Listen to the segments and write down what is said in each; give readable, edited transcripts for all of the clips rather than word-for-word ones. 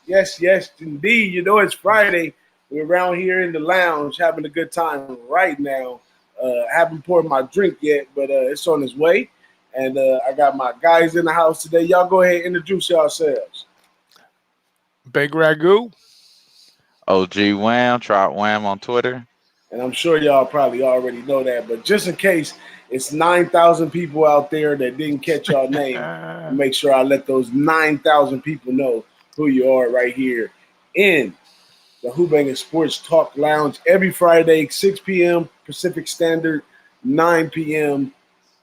Yes, yes, indeed. You know, it's Friday. We're around here in the lounge having a good time right now. Haven't poured my drink yet, but it's on its way. And I got my guys in the house today. Y'all go ahead and introduce yourselves. Big Ragoo. OGWAM, Trot Wham on Twitter. And I'm sure y'all probably already know that, but just in case it's 9,000 people out there that didn't catch y'all name, I'll make sure I let those 9,000 people know who you are right here in the Who-Bangin Sports Talk Lounge every Friday, 6 p.m. Pacific Standard, 9 p.m.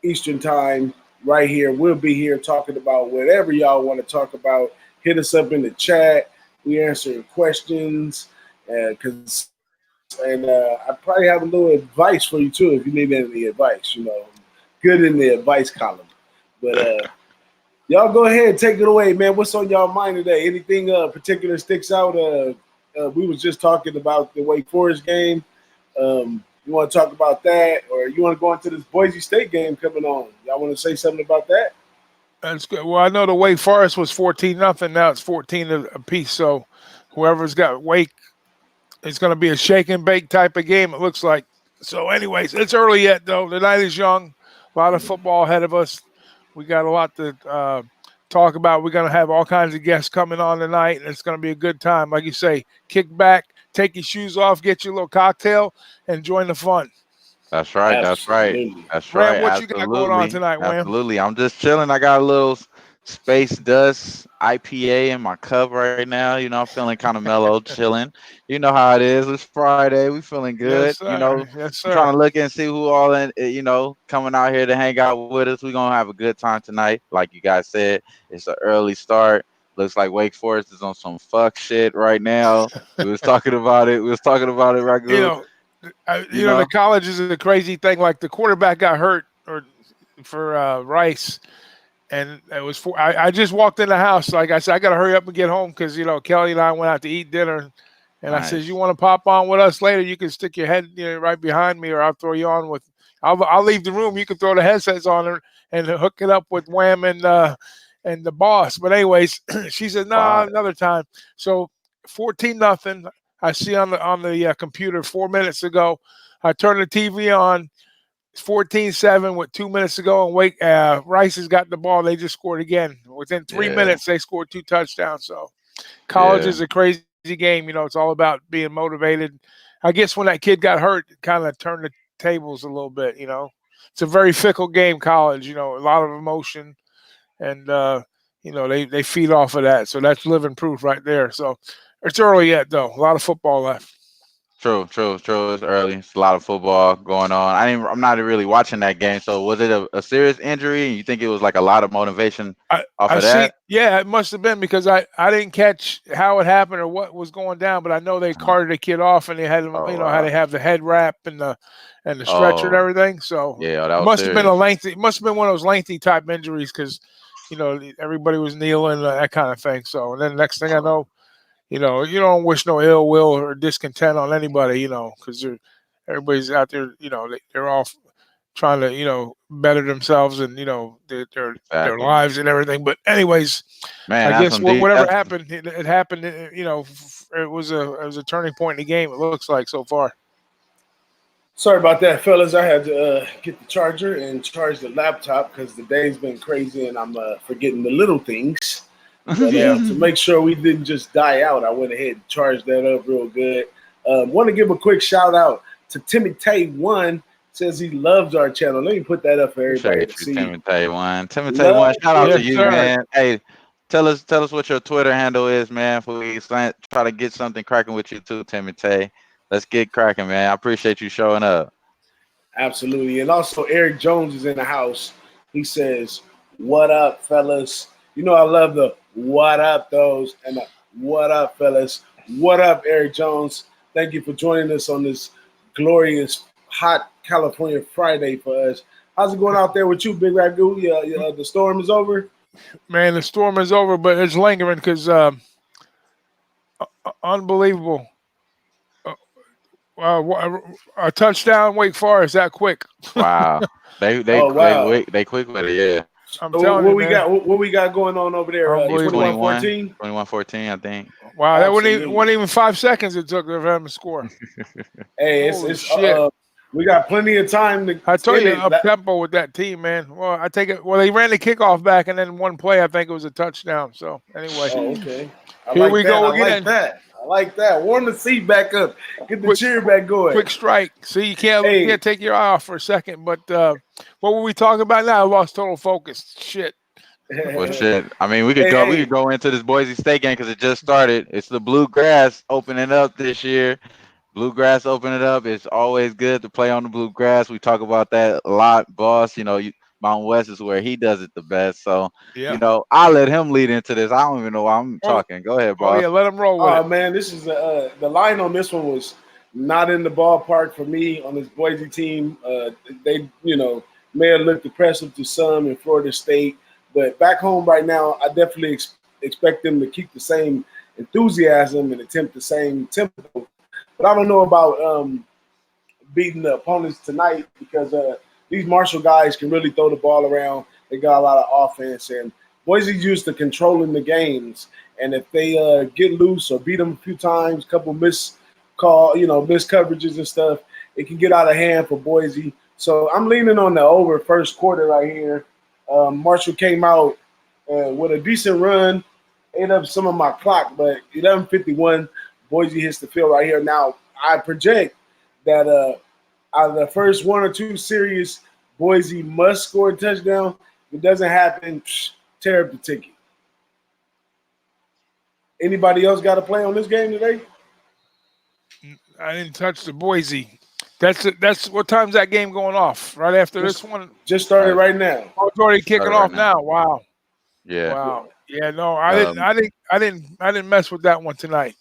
Eastern Time, right here. We'll be here talking about whatever y'all want to talk about. Hit us up in the chat. We answer questions, and I probably have a little advice for you too if you need any advice. You know, good in the advice column. But y'all go ahead, take it away, man. What's on y'all mind today? Anything particular sticks out? We was just talking about the Wake Forest game. You want to talk about that, or you want to go into this Boise State game coming on? Y'all want to say something about that? That's good. Well, I know the Wake Forest was 14-0. Now it's 14 apiece. So whoever's got Wake, it's going to be a shake and bake type of game, it looks like. So anyways, it's early yet, though. The night is young. A lot of football ahead of us. We got a lot to talk about. We're going to have all kinds of guests coming on tonight, and it's going to be a good time. Like you say, kick back, take your shoes off, get your little cocktail, and join the fun. That's right. Absolutely. That's Ram, right. what you got going on Absolutely. tonight, Wham? Absolutely. I'm just chilling. I got a little Space Dust IPA in my cup right now. You know, I'm feeling kind of mellow, chilling. You know how it is. It's Friday. We feeling Yes, good. You know, sir. Yes, I'm trying sir. to look and see who all coming out here to hang out with us. We're gonna have a good time tonight. Like you guys said, it's an early start. Looks like Wake Forest is on some fuck shit right now. We was talking about it. We was talking about it, You Ragoo. know, You the know? college is a crazy thing. Like the quarterback got hurt for Rice, and it was I just walked in the house. Like I said, I got to hurry up and get home because Kelly and I went out to eat dinner, and I said, "You Nice. want to pop on with us later? You can stick your head right behind me, or I'll throw you on with. I'll leave the room. You can throw the headsets on her and hook it up with Wham and the boss." But anyways, she said, "No, Fire. another time." So 14-0. I see on the computer 4 minutes ago. I turned the TV on. It's 14-7 with 2 minutes ago, and Rice has got the ball. They just scored again. Within three Yeah. minutes, they scored 2 touchdowns. So college Yeah. is a crazy game. It's all about being motivated. I guess when that kid got hurt, it kind of turned the tables a little bit. It's a very fickle game, college. A lot of emotion, and they feed off of that. So that's living proof right there. So it's early yet, though. A lot of football left. True, true, true. It's early. It's a lot of football going on. I'm not really watching that game. So was it a serious injury? And you think it was like a lot of motivation off I of see. that? Yeah, it must have been because I didn't catch how it happened or what was going down, but I know they Uh-huh. carted the kid off and they had him. Oh How they wow. have the head wrap and the stretcher and Oh everything. So yeah, that it was must have been a serious. lengthy. It must have been one of those lengthy type injuries because everybody was kneeling that kind of thing. So and then next thing I Oh, know, you don't wish no ill will or discontent on anybody. Because everybody's out there. They're all trying to better themselves and their exactly. lives and everything. But anyways, Man, I that's guess some deep. whatever That's happened, it happened. It was a turning point in the game. It looks like so far. Sorry about that, fellas. I had to get the charger and charge the laptop because the day's been crazy and I'm forgetting the little things. But Yeah. to make sure we didn't just die out, I went ahead and charged that up real good. Want to give a quick shout out to Timmy Tay One. Says he loves our channel. Let me put that up for everybody to appreciate you, see. Timothy One. Timothy Love One. Shout out it. to Yes, you, sir. man. Hey, tell us what your Twitter handle is, man. For we try to get something cracking with you too, Timothy. Let's get cracking, man. I appreciate you showing up. Absolutely. And also, Eric Jones is in the house. He says, "What up, fellas?" I love the "what up" those and the "what up, fellas." What up, Eric Jones? Thank you for joining us on this glorious, hot California Friday for us. How's it going out there with you, Big Ragoo? The storm is over. Man, the storm is over, but it's lingering because unbelievable. Uh, a touchdown, Wake Forest that quick. Wow. Oh wow! They quick with it, yeah. I'm So telling what you, we man, got? What we got going on over there? It's unbelievable. 21-14. 21-14, I think. Wow, that Absolutely. wasn't even 5 seconds it took for him to score. Hey, Holy shit. we got plenty of time to I told in you it. up tempo with that team, man. Well, I take it. Well, they ran the kickoff back, and then one play, I think it was a touchdown. So anyway, Oh, okay. here we go again. I like that. Warm the seat back up. Get the Quick, cheer back going. quick strike. See, you can't Hey. take your eye off for a second. But what were we talking about now? I lost total focus. Shit. Well, shit. I mean, we could Hey. go into this Boise State game because it just started. It's the Bluegrass opening up this year. Bluegrass opening up. It's always good to play on the Bluegrass. We talk about that a lot, boss. You know, Mountain West is where he does it the best. So, Yeah. I'll let him lead into this. I don't even know why I'm talking. Go ahead, boss. Oh yeah, let him roll with it. Man, this is the line on this one was not in the ballpark for me on this Boise team. They, may have looked impressive to some in Florida State, but back home right now, I definitely expect them to keep the same enthusiasm and attempt the same tempo. But I don't know about beating the opponents tonight because these Marshall guys can really throw the ball around. They got a lot of offense, and Boise's used to controlling the games. And if they get loose or beat them a few times, couple missed coverages and stuff, it can get out of hand for Boise. So I'm leaning on the over first quarter right here. Marshall came out with a decent run, ate up some of my clock, but 11:51, Boise hits the field right here. Now, I project that out of the first one or two series, Boise must score a touchdown. If it doesn't happen, tear up the ticket. Anybody else got to play on this game today? I didn't touch the Boise. That's what time's that game going off? Right after this one? Just started right now. Oh, it's already kicking off now. Wow. Yeah. Wow. Yeah, no, I didn't mess with that one tonight.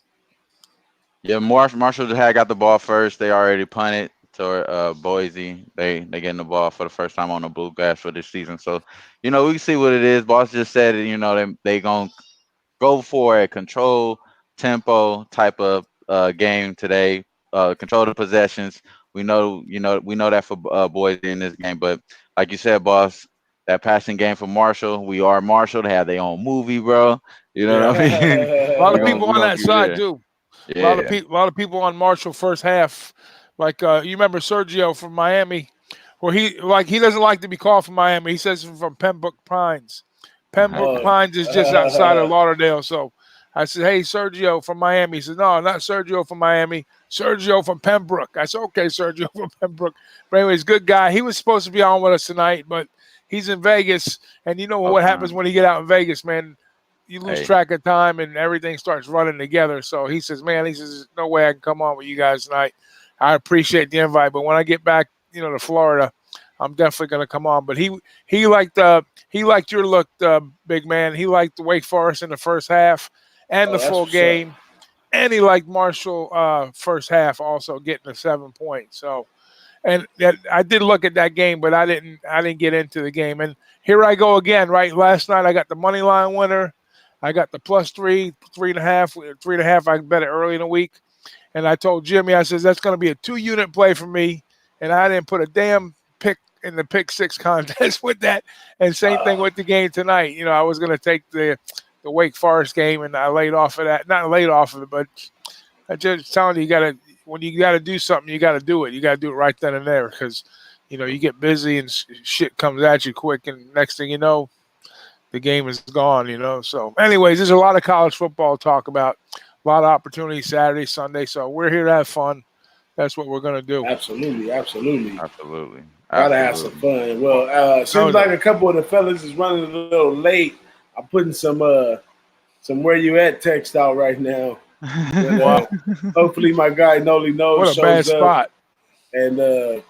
Yeah, Marshall had got the ball first. They already punted to Boise. They getting the ball for the first time on the Bluegrass for this season. So, we can see what it is. Boss just said it, they gonna go for a control tempo type of game today. Control the possessions. We know that for Boise in this game. But like you said, boss, that passing game for Marshall. We are Marshall. They have their own movie, bro. You know what I mean? A lot of people on that side too. Yeah. A lot of people on Marshall first half. Like you remember Sergio from Miami, where he doesn't like to be called from Miami. He says he's from Pembroke Pines. Pembroke Pines is just outside of Lauderdale. So I said, "Hey, Sergio from Miami." He said, "No, not Sergio from Miami. Sergio from Pembroke." I said, "Okay, Sergio from Pembroke." But anyways, good guy. He was supposed to be on with us tonight, but he's in Vegas, and you know what happens when you get out in Vegas, man. You lose track of time and everything starts running together. So he says, "Man, there's no way I can come on with you guys tonight. I appreciate the invite, but when I get back, to Florida, I'm definitely going to come on." But he liked your look, big man. He liked the Wake Forest in the first half and the full game, and he liked Marshall first half also getting the 7 points. So, and I did look at that game, but I didn't get into the game. And here I go again. Right, last night I got the money line winner. I got the +3, 3.5. I bet it early in the week. And I told Jimmy, I says, that's going to be a 2-unit play for me. And I didn't put a damn pick in the pick 6 contest with that. And same thing with the game tonight. I was going to take the Wake Forest game, and I laid off of that. Not laid off of it, but I just telling you, when you got to do something, you got to do it. You got to do it right then and there because, you get busy and shit comes at you quick. And next thing you know, the game is gone, So anyways, there's a lot of college football to talk about. A lot of opportunities Saturday, Sunday. So we're here to have fun. That's what we're going to do. Absolutely. Gotta have some fun. Well, seems like a couple of the fellas is running a little late. I'm putting some where you at text out right now. But, hopefully my guy Nolly knows what a bad spot. And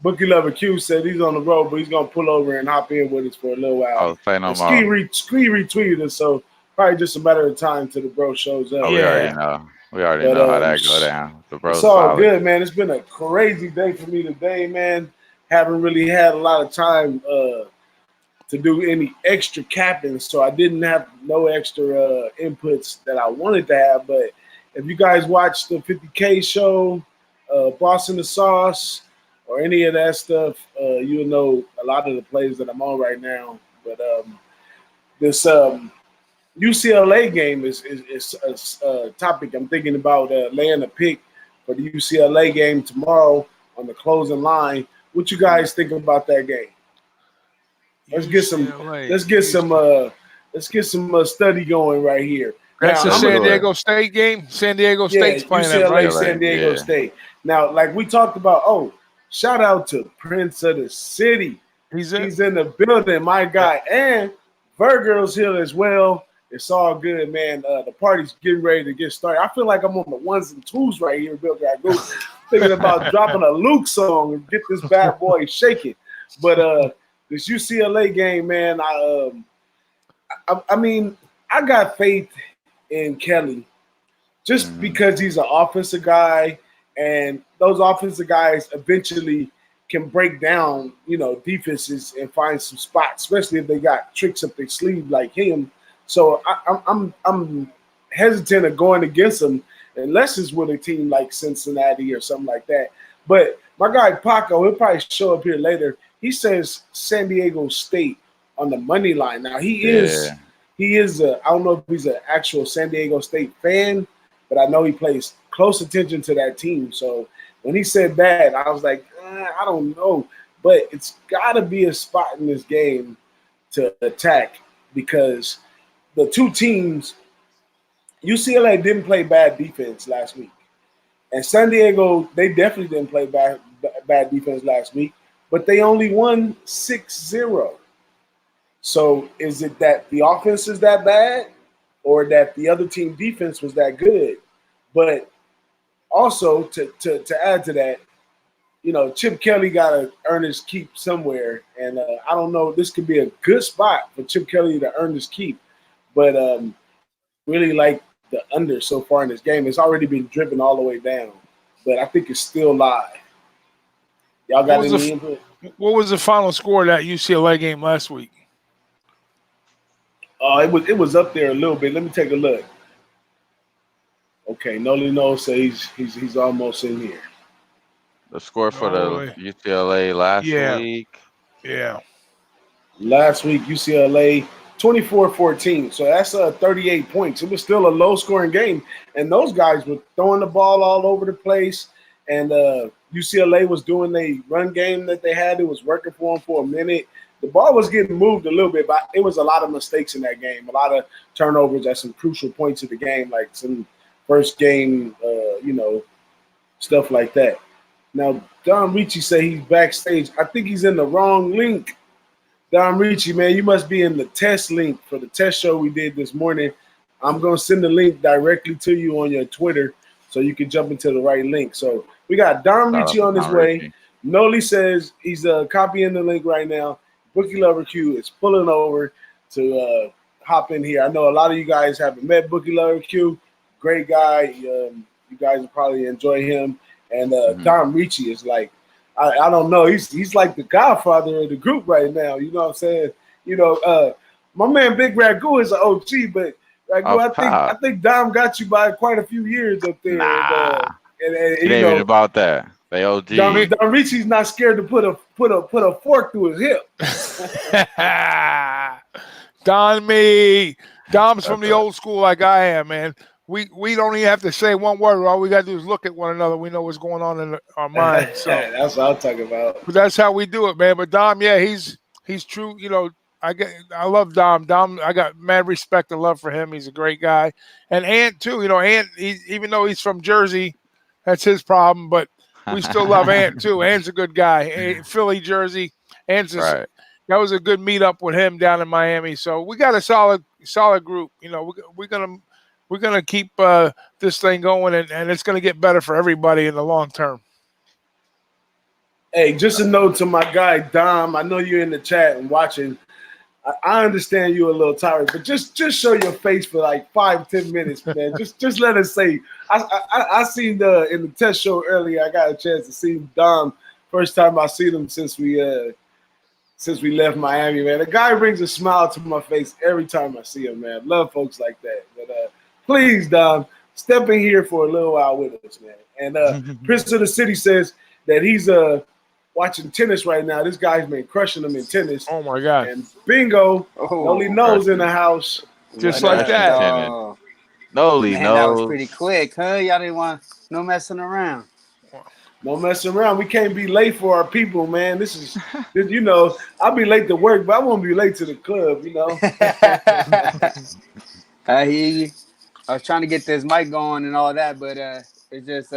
Bookie Lover Q said he's on the road, but he's gonna pull over and hop in with us for a little while. Oh, say no more. Skee retweeted us, so probably just a matter of time till the bro shows up. Oh, we already know. We already know how that go down. The bro's it's all solid. good, man. It's been a crazy day for me today, man. Haven't really had a lot of time to do any extra capping, so I didn't have no extra inputs that I wanted to have. But if you guys watch the 50K show, Boss in the Sauce, or any of that stuff, you'll know a lot of the plays that I'm on right now. But this UCLA game is a topic. I'm thinking about laying a pick for the UCLA game tomorrow on the closing line. What you guys think about that game? Let's get some. UCLA. Let's get some study going right here. That's Now, a I'm San gonna do it. Diego State game. San Diego State's playing UCLA, that, right? San Diego Yeah. State. Now, like we talked about. Oh, shout out to Prince of the City. He's in. He's in the building, my guy, and Virgil's here as well. It's all good, man. The party's getting ready to get started. I feel like I'm on the ones and twos right here, BigRagoo, thinking about dropping a Luke song and get this bad boy shaking. But this UCLA game, man, I mean, I got faith in Kelly just because he's an offensive guy, and those offensive guys eventually can break down, defenses and find some spots, especially if they got tricks up their sleeve like him. So I'm hesitant of going against him unless it's with a team like Cincinnati or something like that. But my guy Paco, he'll probably show up here later. He says San Diego State on the money line. Now he is I don't know if he's an actual San Diego State fan, but I know he pays close attention to that team. So when he said that, I was like, I don't know. But it's got to be a spot in this game to attack because the two teams, UCLA didn't play bad defense last week. And San Diego, they definitely didn't play bad defense last week, but they only won 6-0. So is it that the offense is that bad or that the other team defense was that good? But also to add to that, Chip Kelly got to earn his keep somewhere. And I don't know, this could be a good spot for Chip Kelly to earn his keep. But really like the under so far in this game. It's already been driven all the way down. But I think it's still live. Y'all got any input? What was the final score of that UCLA game last week? It was up there a little bit. Let me take a look. Okay, Nolly knows, so he's almost in here. The score for the UCLA last week. Yeah. Last week, UCLA 24-14. So that's 38 points. It was still a low-scoring game. And those guys were throwing the ball all over the place. And UCLA was doing the run game that they had. It was working for them for a minute. The ball was getting moved a little bit, but it was a lot of mistakes in that game. A lot of turnovers at some crucial points of the game, like some first game, stuff like that. Now, Don Rici say he's backstage. I think he's in the wrong link. Don Rici, man, you must be in the test link for the test show we did this morning. I'm going to send the link directly to you on your Twitter so you can jump into the right link. So we got Don Rici on his way. Nolly says he's copying the link right now. Bookie Lover Q is pulling over to hop in here. I know a lot of you guys haven't met Bookie Lover Q. Great guy. You guys will probably enjoy him. And Don Rici is like, I don't know. He's like the godfather of the group right now. You know what I'm saying? My man BigRagoo is an OG, but Ragoo, I think Dom got you by quite a few years up there. Nah. And it ain't even about that. They OG. Don Ricci's not scared to put a fork through his hip. Dom's from the old school like I am, man. We don't even have to say one word. All we got to do is look at one another. We know what's going on in our minds. So that's what I'm talking about. But that's how we do it, man. But Dom, yeah, he's true. I love Dom. Dom, I got mad respect and love for him. He's a great guy. And Ant too. Ant, even though he's from Jersey, that's his problem. But we still love Ant too. Ant's a good guy. Philly, Jersey. Ant's right. That was a good meetup with him down in Miami. So we got a solid group. We're gonna keep this thing going, and it's gonna get better for everybody in the long term. Hey, just a note to my guy Dom. I know you're in the chat and watching. I understand you're a little tired, but just show your face for like 5-10 minutes, man. just let us say. I seen in the test show earlier. I got a chance to see Dom. First time I seen him since we left Miami, man. The guy brings a smile to my face every time I see him, man. Love folks like that. But please, Dom, step in here for a little while with us, man. And Prince of the City says that he's watching tennis right now. This guy's been crushing them in tennis. Oh my God! And bingo, Nolly knows in the house. Just What like up, that. dog? Nolly Man, that was knows. pretty quick, huh? Y'all didn't want no messing around. No messing around. We can't be late for our people, man. You know, I'll be late to work, but I won't be late to the club, you know. I hear you. I was trying to get this mic going and all that, but it's just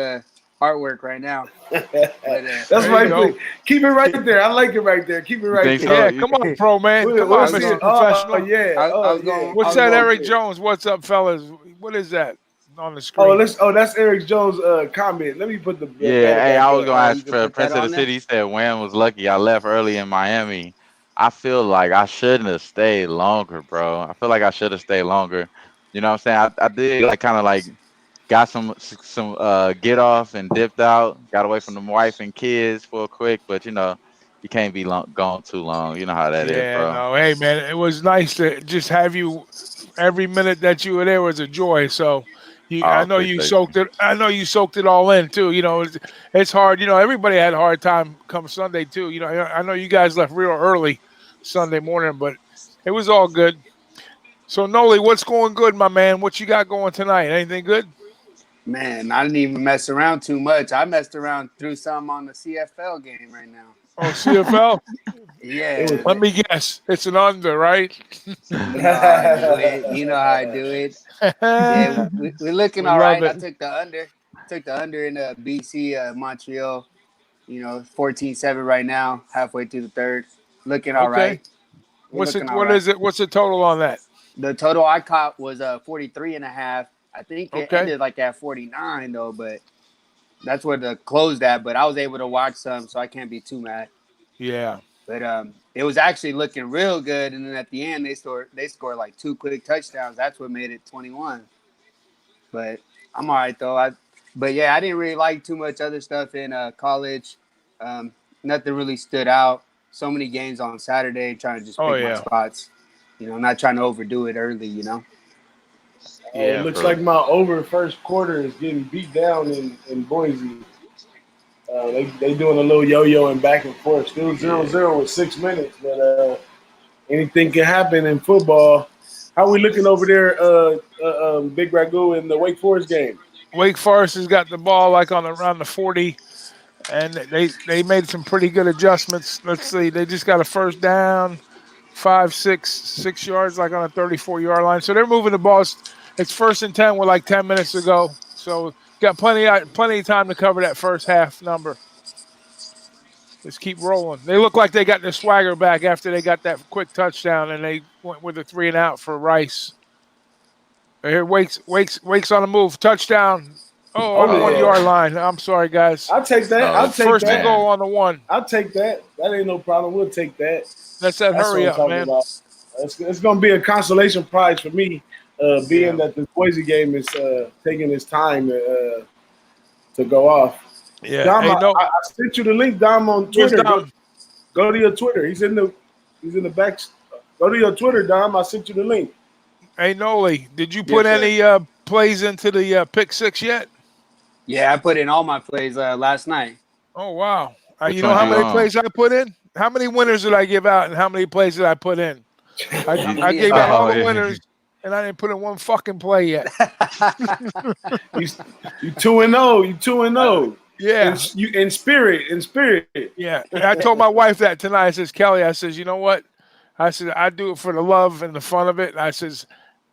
artwork right now. But That's There you right. go. Keep it right there. I like it right there. Keep it You right think there. so? Yeah, come on, pro man. Come I on, was Mr. going. Oh Professional. yeah. I Oh was yeah. going. I What's was that, going. Eric Jones? What's up, fellas? What is that on the Oh, screen? that's Eric Jones' comment. Let me put the Yeah, banner hey, back I was up. gonna You ask can for put that Prince of the on there. City. He said Wham was lucky I left early in Miami. I feel like I shouldn't have stayed longer, bro. I feel like I should have stayed longer. You know what I'm saying? I did like kind of like got some get off and dipped out, got away from the wife and kids for a quick, but you can't be gone too long. You know how that is, Yeah, bro. no, hey man, it was nice to just have you. Every minute that you were there was a joy. So, I I know you appreciate you. soaked it. I know you soaked it all in too. It's hard. Everybody had a hard time come Sunday too. I know you guys left real early Sunday morning, but it was all good. So, Noli, what's going good, my man? What you got going tonight? Anything good? Man, I didn't even mess around too much. I messed around through some on the CFL game right now. Oh, CFL. It Yeah, was. Let me guess. It's an under, right? you know how I do it. You know how I do it. Yeah, we're looking We all love right. I it. took the under. Took the under in BC, Montreal. 14-7 right now, halfway through the third. Looking all Okay. right. We're looking all What right. is it? What's the total on that? The total I caught was 43 and a half. I think it Okay. ended like at 49 though, but that's where the closed at. But I was able to watch some, so I can't be too mad. Yeah. But it was actually looking real good, and then at the end they scored like 2 quick touchdowns. That's what made it 21. But I'm all right though. But yeah, I didn't really like too much other stuff in college. Um, Nothing really stood out. So many games on Saturday, trying to just Oh pick my yeah. spots. Not trying to overdo it early. It Yeah. looks True. like my over first quarter is getting beat down in Boise. They doing a little yo-yo and back and forth. Still zero Yeah. zero with 6 minutes, but anything can happen in football. How we looking over there, Big Ragoo in the Wake Forest game? Wake Forest has got the ball like on around the 40, and they made some pretty good adjustments. Let's see, they just got a first down, 6 yards, like on a 34-yard line. So they're moving the ball. It's 1st and 10 with like 10 minutes to go. So got plenty of time to cover that first half number. Just keep rolling. They look like they got their swagger back after they got that quick touchdown, and they went with a 3-and-out for Rice. Here, Wake's on the move. Touchdown. Oh, on the Oh one yeah, Oh, yard line. I'm sorry, guys. I'll take that. oh I'll take First and that. man. goal on the one. I'll take that. That ain't no problem. We'll take that. That's that That's what hurry I'm up, talking man. about. It's going to be a consolation prize for me, being Yeah. that the Boise game is taking its time to go off. Yeah. Dom, Hey, no. I sent you the link, Dom, on Where's Twitter. Dom? Go to your Twitter. He's in the back. Go to your Twitter, Dom. I sent you the link. Hey, Noli, did you put Yes, sir. any plays into the pick six yet? Yeah, I put in all my plays last night. Oh, wow. You Which know ones how you many on? plays I put in? How many winners did I give out, and how many plays did I put in? How I many gave out all Oh the yeah. winners, and I didn't put in one fucking play yet. You 2-0. You 2-0. Yeah. In spirit. In spirit. Yeah, and I told my wife that tonight. I says, Kelly, I says, you know what? I said, I do it for the love and the fun of it. I says,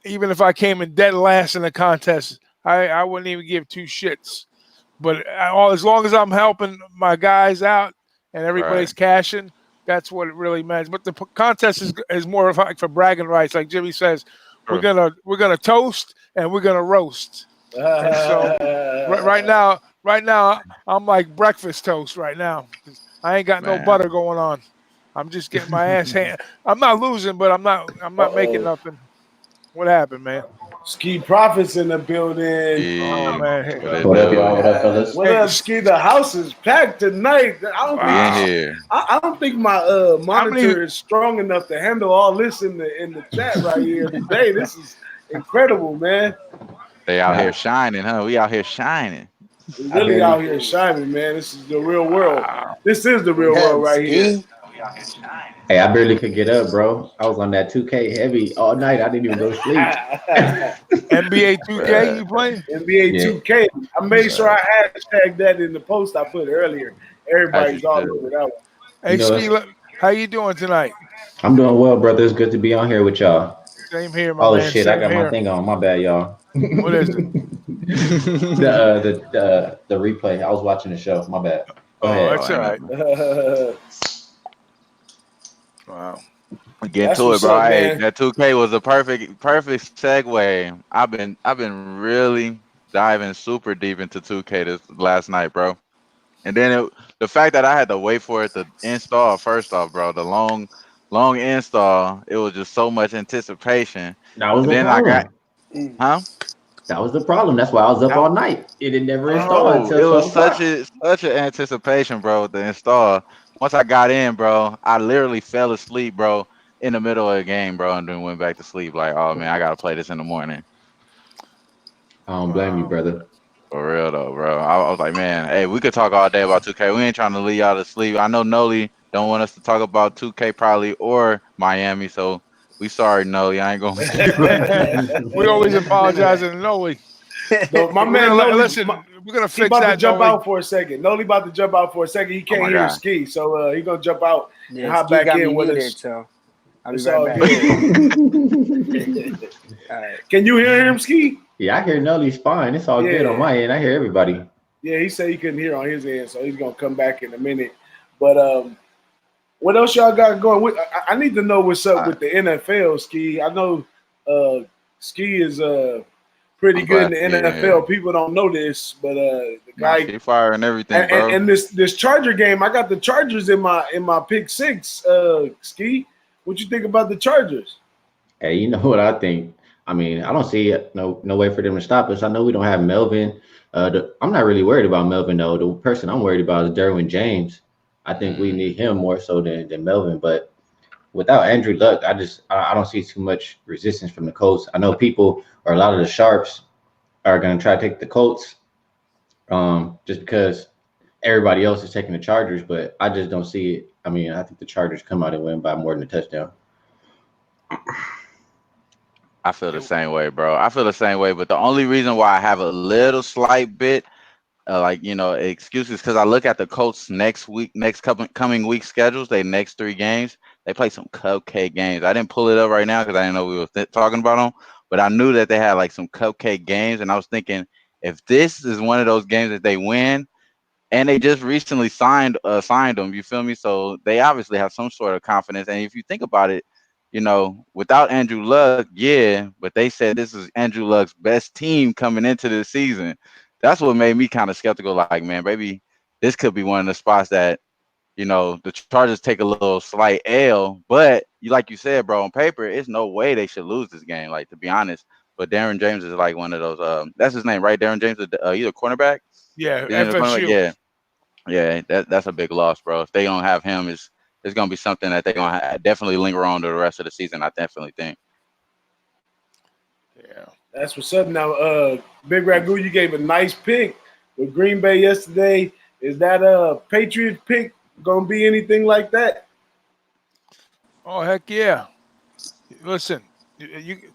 even if I came in dead last in the contest, I wouldn't even give two shits. But as long as I'm helping my guys out and Right. everybody's cashing, that's what it really matters. But the contest is more of like for bragging rights. Like Jimmy says, True. we're gonna toast and we're gonna roast. And so right now, I'm like breakfast toast right now. I ain't got no Man. butter going on. I'm just getting my ass hand. I'm not losing, but I'm not making Uh-oh. nothing. What happened, man? SkeeProfit's in the building. Oh Yeah. man. Hey, What it What up, y'all? What do? up, fellas? What hey, up, Ski? The house is packed tonight. We in wow. here. I don't think my How many monitor is strong enough to handle all this in the chat right here today. This is incredible, man. They out here Nah, shining, huh? We out here shining. We I really hear out you. here shining, man. This is the real world. wow. This is the What real world up, right here. Ski? Hey, I barely could get up, bro. I was on that 2K heavy all night. I didn't even go to sleep. NBA 2K, you playing? NBA Yeah. 2K. I made sure I hashtagged that in the post I put earlier. As you Everybody's all should. over that one. Hey, You know, Ski, how you doing tonight? I'm doing well, brother. It's good to be on here with y'all. Same here, my Oh man. shit, I Same got my here. thing on. My bad, y'all. What is it? The replay. I was watching the show. My bad. Go Oh, ahead. Oh, that's all ain't right. nothing. Wow. Get That's to it, what's bro. up, Hey, man. that 2K was a perfect segue. I've been really diving super deep into 2K this last night, bro. And then the fact that I had to wait for it to install first off, bro, the long install, it was just so much anticipation. That was And the then I got, problem. huh? That was the problem. That's why I was up That, all night. It did never install bro, until it was 12 such o'clock. a such an anticipation, bro, to install. Once I got in, bro, I literally fell asleep, bro, in the middle of the game, bro, and then went back to sleep. Like, oh man, I gotta play this in the morning. I don't blame you, Wow. brother. For real though, bro. I was like, man, hey, we could talk all day about 2K. We ain't trying to leave y'all to sleep. I know Nolly don't want us to talk about 2K probably or Miami, so we sorry, Nolly. I ain't gonna keep We always apologize and Nolly. No, my We're man gonna Noli, listen. We're gonna he fix about to that, jump Nolly. out for a second. Noli about to jump out for a second. He Oh can't my hear god. Ski, so he gonna jump out and Yeah, hop Ski back got in me with muted, us. so I'll be It's right all back. good. All right. Can you hear him, Ski? Yeah, I hear Nelly's fine. It's all good on Yeah. my end. I hear everybody. Yeah, he said he couldn't hear on his end, so he's gonna come back in a minute. But what else y'all got going? I need to know what's up I, with the NFL, Ski. I know Ski is pretty I'm good glad in to the be here. NFL. People don't know this, but the Nah, guy she fire and everything, and, and, bro. and this Charger game, I got the Chargers in my pick six. Ski, what you think about the Chargers? Hey, you know what I think? I mean, I don't see no way for them to stop us. I know we don't have Melvin. I'm not really worried about Melvin though. The person I'm worried about is Derwin James. I think we Mm. need him more so than Melvin. But without Andrew Luck, I don't see too much resistance from the Colts. I know people or a lot of the sharps are going to try to take the Colts, just because everybody else is taking the Chargers. But I just don't see it. I mean, I think the Chargers come out and win by more than a touchdown. I feel the same way, bro. I feel the same way, but the only reason why I have a little slight bit like excuses because I look at the Colts next week, next coming week schedules. They next 3 games, they play some cupcake games. I didn't pull it up right now because I didn't know we were talking about them, but I knew that they had like some cupcake games, and I was thinking if this is one of those games that they win, and they just recently signed them. You feel me? So they obviously have some sort of confidence. And if you think about it, without Andrew Luck, yeah, but they said this is Andrew Luck's best team coming into the season. That's what made me kind of skeptical. Like, man, maybe this could be one of the spots that the Chargers take a little slight L. But like you said, bro, on paper, it's no way they should lose this game. Like, to be honest. But Darren James is like one of those. That's his name, right? Darren James, either cornerback. Yeah, Is he the cornerback? FSU. Yeah. Yeah, that's a big loss, bro. If they don't have him, it's gonna be something that they're gonna definitely linger on to the rest of the season. I definitely think. Yeah. That's what's up. Now, Big Ragoo, you gave a nice pick with Green Bay yesterday. Is that a Patriots pick gonna be anything like that? Oh heck yeah! Listen,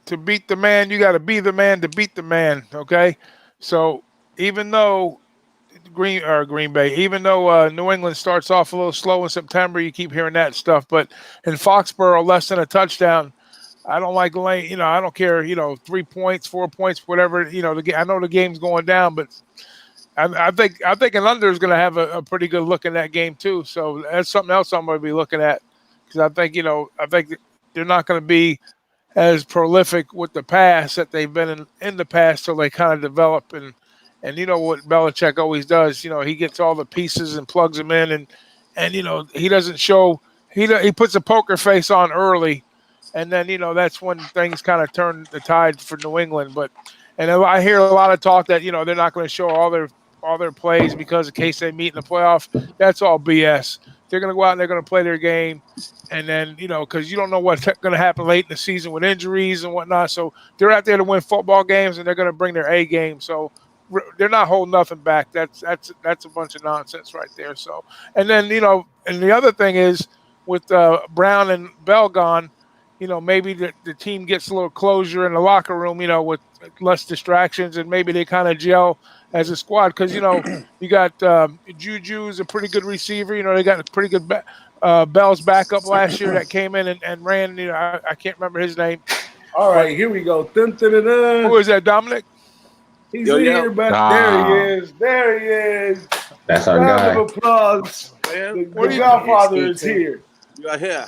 to beat the man, you got to be the man to beat the man. Okay, so even though Green Bay, even though New England starts off a little slow in September, you keep hearing that stuff. But in Foxborough, less than a touchdown. I don't like laying. I don't care. 3 points, 4 points, whatever. I know the game's going down, but I think an under is going to have a pretty good look in that game too. So that's something else I'm going to be looking at because I think they're not going to be as prolific with the pass that they've been in the past till they kind of develop and you know what Belichick always does. He gets all the pieces and plugs them in and he doesn't show he puts a poker face on early and then that's when things kind of turn the tide for New England. But and I hear a lot of talk that they're not going to show all their plays because in case they meet in the playoff. That's all BS. They're going to go out and they're going to play their game. And then, because you don't know what's going to happen late in the season with injuries and whatnot. So they're out there to win football games and they're going to bring their A game. So they're not holding nothing back. That's a bunch of nonsense right there. So, and then, and the other thing is with Brown and Bell gone, maybe the team gets a little closure in the locker room, with less distractions, and maybe they kind of gel as a squad. Because you got Juju's a pretty good receiver. They got a pretty good Bell's backup last year that came in and ran. I can't remember his name. All right, here we go. Dun, dun, dun, dun. Who is that, Dominic? He's here, but there he is. There he is. That's our Round guy. of applause. What The are you Godfather doing? is here. You are here.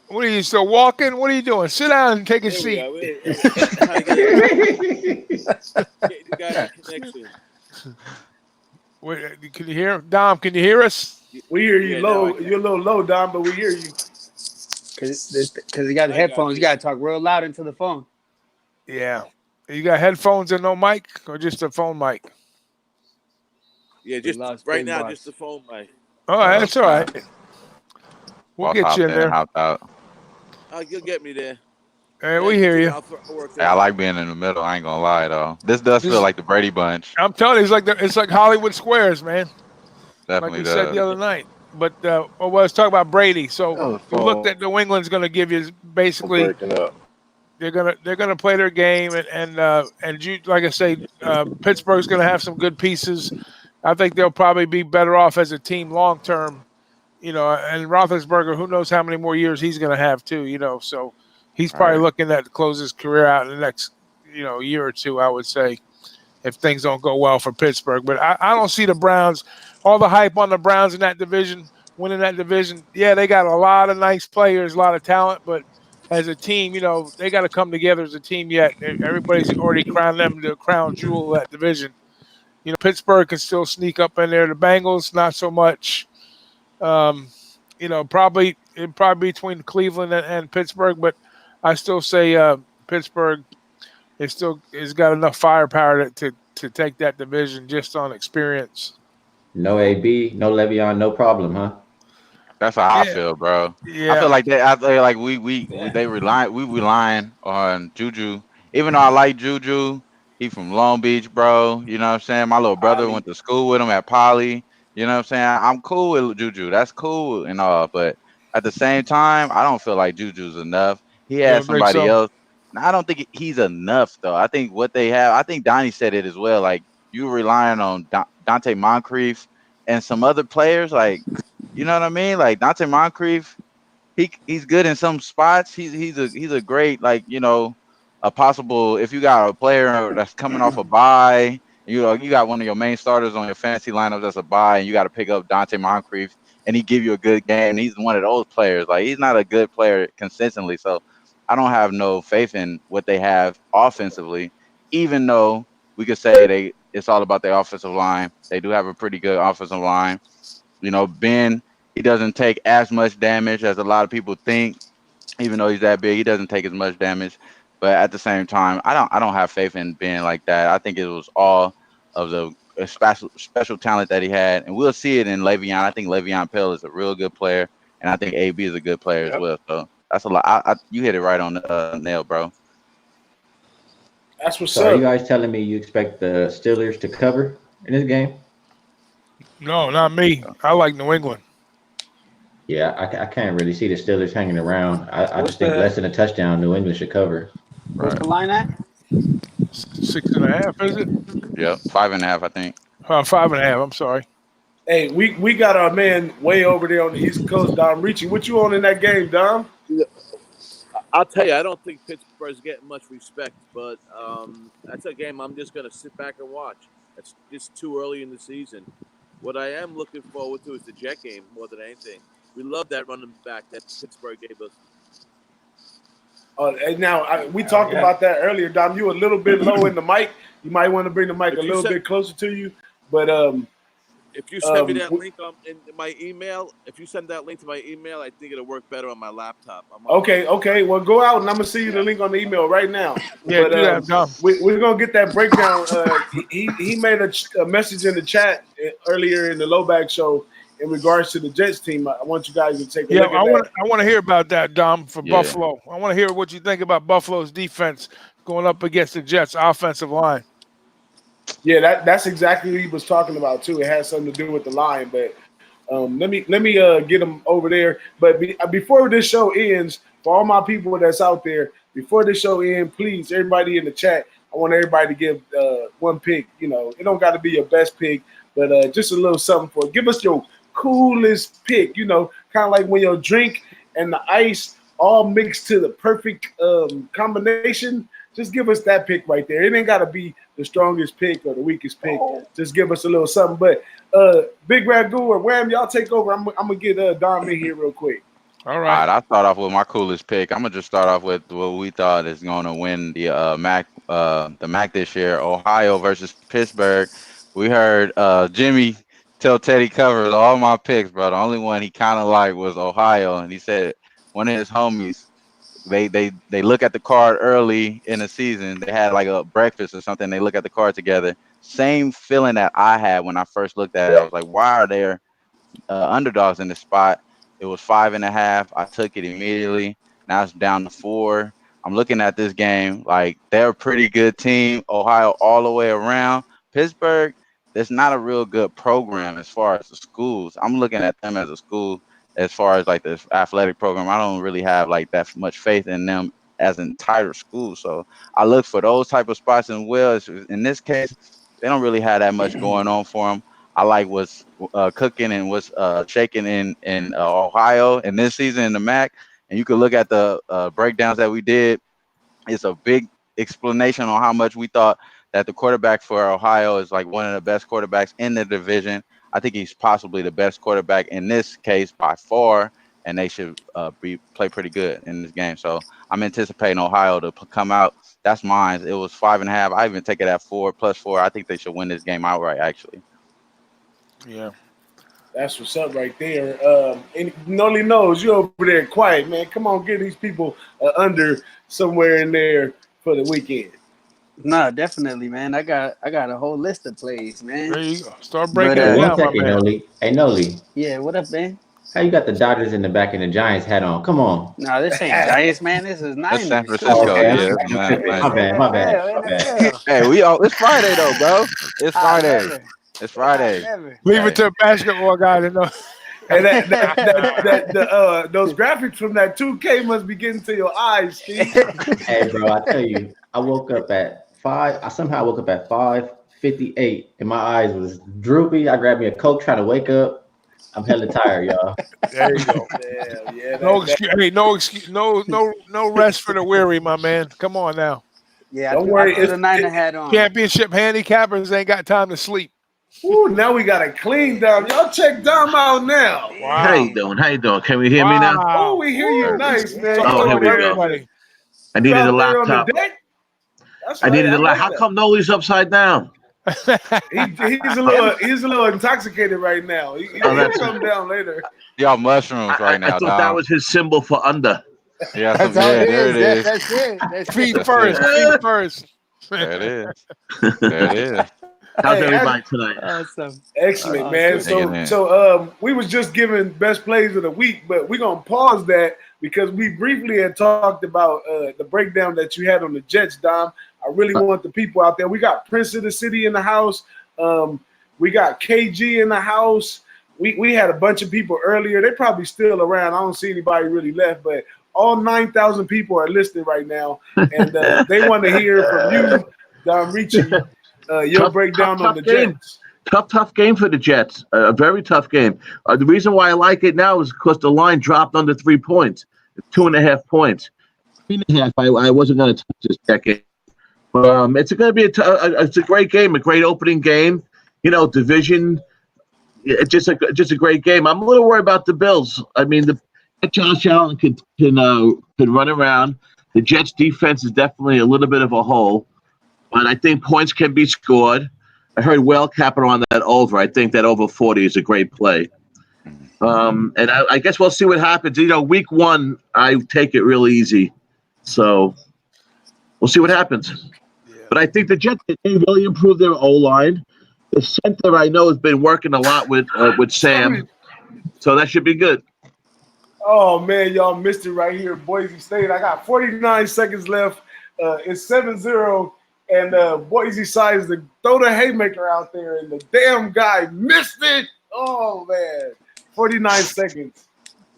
What are you still walking? What are you doing? Sit down and take a Here seat. we are. Trying to get you guys a connection. Wait, can you hear Dom? Can you hear us? We hear you Yeah, low. now I can. You're a little low, Don, but we hear you. Because he got I headphones. got You got to talk real loud into the phone. Yeah. You got headphones and no mic, or just a phone mic? Yeah, just lost right Big now, Boss. just the phone mic. All right, that's all right. We'll get you in there. Hopped out. You'll get me there. Hey, we hear you. I'll work Hey, I like being in the middle. I ain't gonna lie though. This does feel like the Brady Bunch. I'm telling you, it's like Hollywood Squares, man. Definitely Like we said does. the other night. But let's talk about Brady. So we looked at New England's going to give you basically they're gonna play their game and like I say, Pittsburgh's going to have some good pieces. I think they'll probably be better off as a team long term. And Roethlisberger, who knows how many more years he's going to have too. So he's probably looking at to close his career out in the next year or two, I would say, if things don't go well for Pittsburgh. But I don't see the Browns, all the hype on the Browns in that division, winning that division. Yeah, they got a lot of nice players, a lot of talent, but as a team, they got to come together as a team yet. Everybody's already crowned them the crown jewel of that division. Pittsburgh can still sneak up in there. The Bengals, not so much. Probably between Cleveland and Pittsburgh, but I still say Pittsburgh is got enough firepower to take that division just on experience. No AB, no Le'Veon, no problem, huh? That's how I feel, bro. Yeah. I feel like we relying on Juju. Even though I like Juju, he from Long Beach, bro. You know what I'm saying? My little brother went to school with him at Poly. You know what I'm saying? I'm cool with Juju. That's cool and all, but at the same time, I don't feel like Juju's enough. He has somebody else. I don't think he's enough though. I think what they have. I think Donnie said it as well. Like you relying on Dante Moncrief and some other players, like. You know what I mean? Like Dante Moncrief, he's good in some spots. He's a great a possible if you got a player that's coming off a bye, you got one of your main starters on your fantasy lineup that's a bye, and you got to pick up Dante Moncrief, and he give you a good game. And he's one of those players. Like he's not a good player consistently, so I don't have no faith in what they have offensively. Even though we could say it's all about their offensive line, they do have a pretty good offensive line. Ben, he doesn't take as much damage as a lot of people think. Even though he's that big, he doesn't take as much damage. But at the same time, I don't have faith in Ben like that. I think it was all of the special talent that he had, and we'll see it in Le'Veon. I think Le'Veon Bell is a real good player, and I think AB is a good player as well. So that's a lot. You hit it right on the nail, bro. That's what's So up. are you guys telling me you expect the Steelers to cover in this game? No, not me. I like New England. Yeah, I can't really see the Steelers hanging around. I just think less than a touchdown, New England should cover. What's the line at? 6.5, is it? Yep, 5.5, I think. 5.5. I'm sorry. Hey, we got our man way over there on the East Coast, Dom Rici. What you on in that game, Dom? I'll tell you, I don't think Pittsburgh's getting much respect, but that's a game I'm just going to sit back and watch. It's just too early in the season. What I am looking forward to is the Jet game more than anything. We love that running back that Pittsburgh gave us. And now we talked about that earlier, Dom. You a little bit low in the mic. You might want to bring the mic a little bit closer to you. But if you send me that link in my email, if you send that link to my email, I think it'll work better on my laptop. Okay. Well, go out and I'm gonna send you the link on the email right now. Yeah, but, do that, Dom. We're gonna get that breakdown. He made a message in the chat earlier in the Low Bag Show in regards to the Jets team. I want you guys to take a look at that. I want to hear about that, Dom, for Buffalo. I want to hear what you think about Buffalo's defense going up against the Jets' offensive line. Yeah, that's exactly what he was talking about too. It has something to do with the line, but Let me get them over there. But before this show ends, for all my people that's out there, before this show ends, please, everybody in the chat, I want everybody to give one pick. You know, it don't got to be your best pick, but just a little something for it. Give us your coolest pick. You know, kind of like when your drink and the ice all mixed to the perfect combination. Just give us that pick right there. It ain't got to be the strongest pick or the weakest pick. Just give us a little something. But Big Ragoo or Wham, y'all take over. I'm gonna get Dom in here real quick. All right. I'll start off with my coolest pick. I'm gonna just start off with what we thought is gonna win the MAC this year. Ohio versus Pittsburgh. We heard Jimmy tell Teddy covers all my picks, bro. The only one he kind of liked was Ohio, and he said one of his homies. They look at the card early in the season. They had like a breakfast or something. They look at the card together. Same feeling that I had when I first looked at it. I was like, why are there underdogs in the spot? It was 5.5. I took it immediately. Now it's down to 4. I'm looking at this game like they're a pretty good team. Ohio all the way around. Pittsburgh, there's not a real good program as far as the schools. I'm looking at them as a school as far as like the athletic program. I don't really have like that much faith in them as an entire school. So I look for those type of spots in Wells. In this case, they don't really have that much going on for them. I like what's cooking and what's shaking in Ohio in this season in the MAC. And you can look at the breakdowns that we did. It's a big explanation on how much we thought that the quarterback for Ohio is like one of the best quarterbacks in the division. I think he's possibly the best quarterback in this case by far, and they should play pretty good in this game. So I'm anticipating Ohio to come out. That's mine. It was 5.5. I even take it at 4 +4. I think they should win this game outright, actually. Yeah. That's what's up right there. And Nolly knows you over there quiet, man. Come on, get these people under somewhere in there for the weekend. No, definitely, man. I got a whole list of plays, man. There you go. Start breaking But, it Hey, one down, my second, man. Nolly. Hey, Nolly. Yeah, what up, man? How you got the Dodgers in the back and the Giants hat on? Come on. No, this ain't Giants, man. This is That's Niners. San Come on, Francisco. Okay, Yeah, man. that's my nice. bad, my bad, my bad. NFL. Hey, it's Friday though, bro. It's Friday. Never. It's Friday. Never. Leave Hey. it to a basketball guy to know. And those graphics from that 2K must be getting to your eyes, Steve. Hey, bro, I tell you, I woke up at 5. I somehow woke up at 5:58, and my eyes was droopy. I grabbed me a Coke trying to wake up. I'm hella tired, y'all. There you go. Yeah. No excuse. Hey, no excuse. No rest for the weary, my man. Come on now. Yeah, Don't I worry, put a Niner hat on. Championship handicappers ain't got time to sleep. Ooh, now we got a clean Dom. Y'all check Dom out now. Wow. How you doing? How you doing? Can we hear me now? Oh, we hear you nice, man. Oh, You here we over go. there? I You needed a out there on the laptop. deck? That's I right. needed a like laptop. How that. come Nolly's upside down? He's a little intoxicated right now. He'll come down later. Y'all mushrooms right now, I thought that was his symbol for under. Yeah, That's all it there is. it is. That's it. That's Feet it. first. Feet first. There it is. There it is. How's Hey, everybody tonight? Awesome. Excellent, man. Hanging in. So we was just giving best plays of the week, but we're gonna pause that because we briefly had talked about the breakdown that you had on the Jets, Dom. I really want the people out there. We got Prince of the City in the house. We got KG in the house. We had a bunch of people earlier. They're probably still around. I don't see anybody really left, but all 9,000 people are listening right now, and they want to hear from you, Don Rici, your breakdown on the Jets. Tough game for the Jets. A very tough game. The reason why I like it now is because the line dropped under 3 points. 2.5 points. 3.5. I wasn't going to touch this decade. It's going to be it's a great game, a great opening game. You know, division. It's just a great game. I'm a little worried about the Bills. I mean, Josh Allen can run around. The Jets defense is definitely a little bit of a hole, but I think points can be scored. I heard well capital on that over. I think that over 40 is a great play. And I guess we'll see what happens. You know, week 1, I take it real easy. So we'll see what happens. Yeah. But I think the Jets, they really improved their O-line. The center, I know, has been working a lot with Sam. So that should be good. Oh, man, y'all missed it right here, Boise State. I got 49 seconds left. It's 7-0. And Boise decides to throw the haymaker out there, and the damn guy missed it. Oh, man. 49 seconds.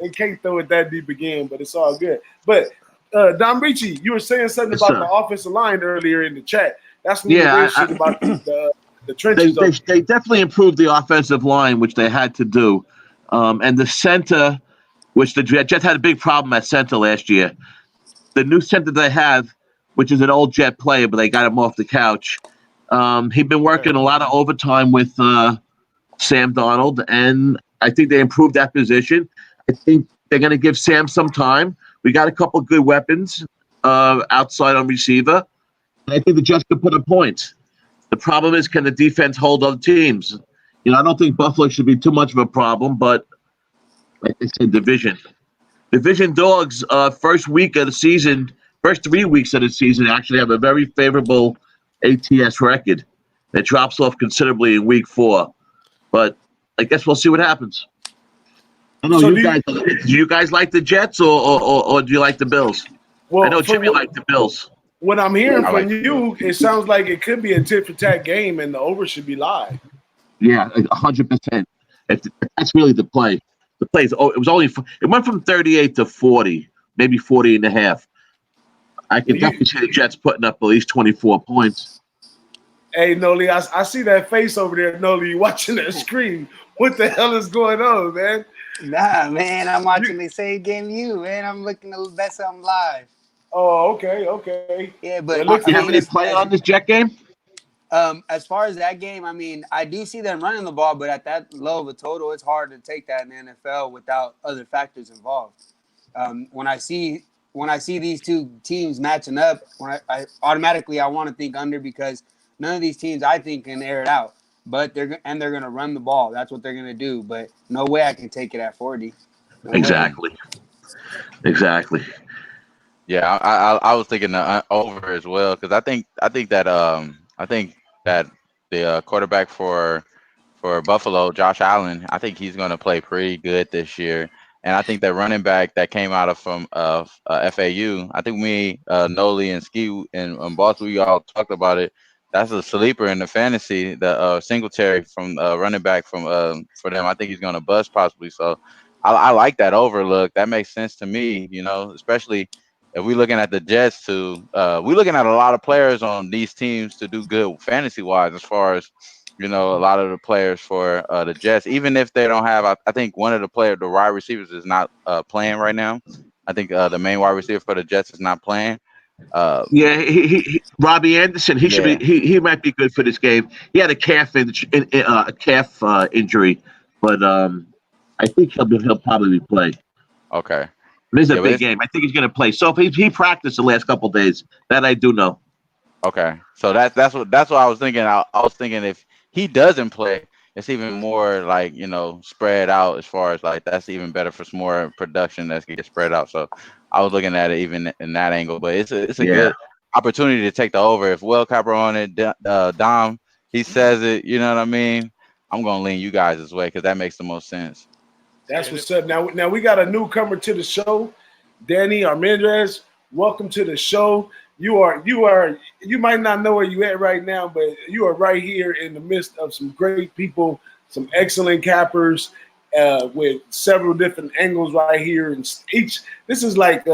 They can't throw it that deep again, but it's all good. But Don Rici, you were saying something Yes, about sir. the offensive line earlier in the chat. That's when you Yeah, were interested about the trenches. they definitely improved the offensive line, which they had to do, and the center, which the Jets had a big problem at center last year. The new center they have, which is an old Jet player, but they got him off the couch. He'd been working a lot of overtime with Sam Darnold, and I think they improved that position. I think they're going to give Sam some time. We got a couple good weapons outside on receiver, and I think the Jets can put up points. The problem is, can the defense hold other teams? I don't think Buffalo should be too much of a problem, but like I said, division dogs. First week of the season, first 3 weeks of the season, actually have a very favorable ATS record. It drops off considerably in week 4. But I guess we'll see what happens. I know So do you guys like the Jets or do you like the Bills? well, I know Jimmy liked the Bills. What I'm hearing I from like you, it sounds like it could be a tit for tat game, and the over should be live. Yeah, 100%. If that's really the play. The plays. Oh, it went from 38 to 40, maybe 40 and a half. I can definitely see the Jets putting up at least 24 points. Hey, Nolly, I see that face over there, Nolly. You watching that screen? What the hell is going on, man? Nah, man, I'm watching the same game you, man. I'm looking to bet something live. Oh, okay. Yeah, but Well, You have any play on this Jet game? as far as that game, I mean, I do see them running the ball, but at that low of a total, it's hard to take that in the NFL without other factors involved. When I see these two teams matching up, I automatically want to think under because none of these teams I think can air it out. But they're going to run the ball. That's what they're going to do. But no way I can take it at 40. No Exactly. Yeah, I was thinking the over as well because I think that the quarterback for Buffalo, Josh Allen, I think he's going to play pretty good this year, and I think that running back that came out of FAU, I think Nolly and Ski and Boss, we all talked about it. That's a sleeper in the fantasy. The Singletary from running back from for them, I think he's going to bust possibly. So I like that overlook. That makes sense to me. Especially if we're looking at the Jets we're looking at a lot of players on these teams to do good fantasy wise as far as a lot of the players for the Jets, even if they don't have, I think one of the wide receivers is not playing right now. I think the main wide receiver for the Jets is not playing. Yeah, he Robbie Anderson. He should be. He might be good for this game. He had a calf injury, but I think he'll probably play. Okay. This is a big game. I think he's going to play. So if he practiced the last couple of days, that I do know. Okay, so that's what I was thinking. I was thinking if he doesn't play, it's even more like spread out as far as like that's even better for some more production that's gonna get spread out. So I was looking at it even in that angle, but it's a good opportunity to take the over. If Will Capper on it, Dom, he says it. You know what I mean? I'm gonna lean you guys this way because that makes the most sense. That's what's up. Now we got a newcomer to the show, Danny Armendez. Welcome to the show. You might not know where you at right now, but you are right here in the midst of some great people, some excellent cappers, with several different angles right here. And this is like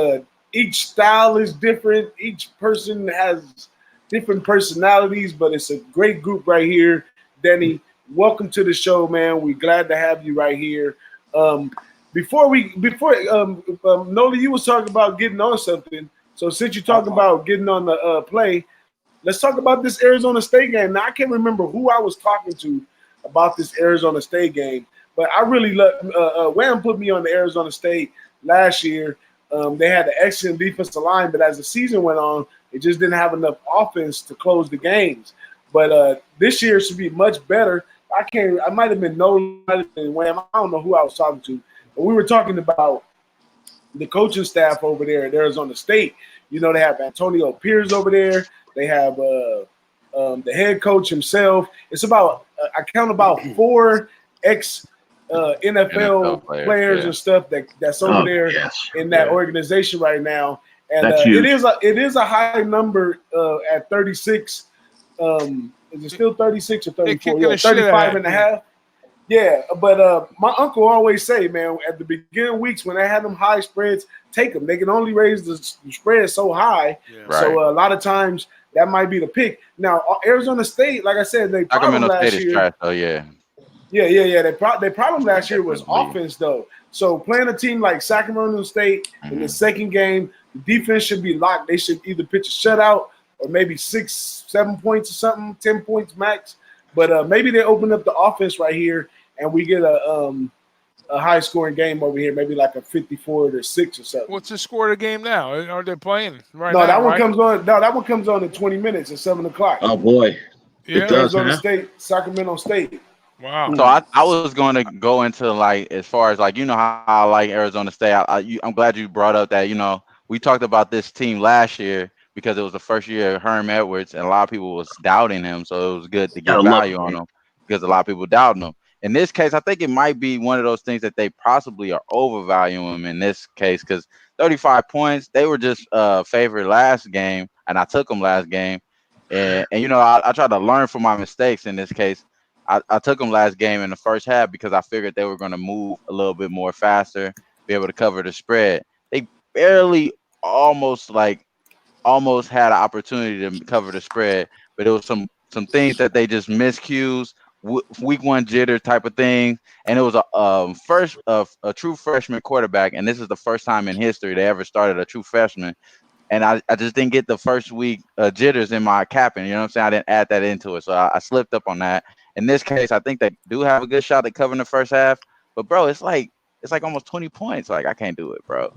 each style is different. Each person has different personalities, but it's a great group right here. Danny, welcome to the show, man. We're glad to have you right here. Before Nolly, you was talking about getting on something. So since you're talking about getting on the play, let's talk about this Arizona State game. Now I can't remember who I was talking to about this Arizona State game, but I really love. Wham put me on the Arizona State last year. They had an excellent defensive line, but as the season went on, it just didn't have enough offense to close the games. But this year should be much better. I might have been Nolly, might have been Wham. I don't know who I was talking to, but we were talking about the coaching staff over there at Arizona State. They have Antonio Pierce over there. They have the head coach himself. It's about I count about 4 ex NFL players and stuff that's over there in that organization right now. And it is a high number at 36. Is it still 36 or 34? Yeah, 35 and a half. Yeah, but my uncle always say, man, at the beginning weeks when they have them high spreads, take them. They can only raise the spread so high. Yeah. Right. So a lot of times that might be the pick. Now Arizona State, like I said, they problem Sacramento last State is year. trash, though. Yeah. Yeah. Their problem last year was Definitely. offense, though. So playing a team like Sacramento State in the second game, the defense should be locked. They should either pitch a shutout or maybe 6, 7 points or something, 10 points max. But maybe they open up the offense right here and we get a high scoring game over here, maybe like a 54-6 or something. What's the score of the game now? Are they playing right No, now? that one right? comes on. No, that one comes on in 20 minutes at 7:00. Oh boy, Yeah. it does, Arizona huh? State, Sacramento State. Wow. So I was going to go into like as far as like how I like Arizona State. I'm glad you brought up that we talked about this team last year because it was the first year of Herm Edwards and a lot of people was doubting him. So it was good to get Gotta love value it, on man. him because a lot of people doubting him. In this case, I think it might be one of those things that they possibly are overvaluing him in this case because 35 points. They were just favored last game, and I took them last game, and I tried to learn from my mistakes in this case. I took them last game in the first half because I figured they were going to move a little bit more faster, be able to cover the spread. They barely almost had an opportunity to cover the spread, but it was some things that they just miscues, week one jitter type of thing, and it was a true freshman quarterback, and this is the first time in history they ever started a true freshman. And I just didn't get the first week jitters in my capping. You know what I'm saying? I didn't add that into it. So I slipped up on that. In this case, I think they do have a good shot at covering the first half. But, bro, it's like almost 20 points. Like, I can't do it, bro.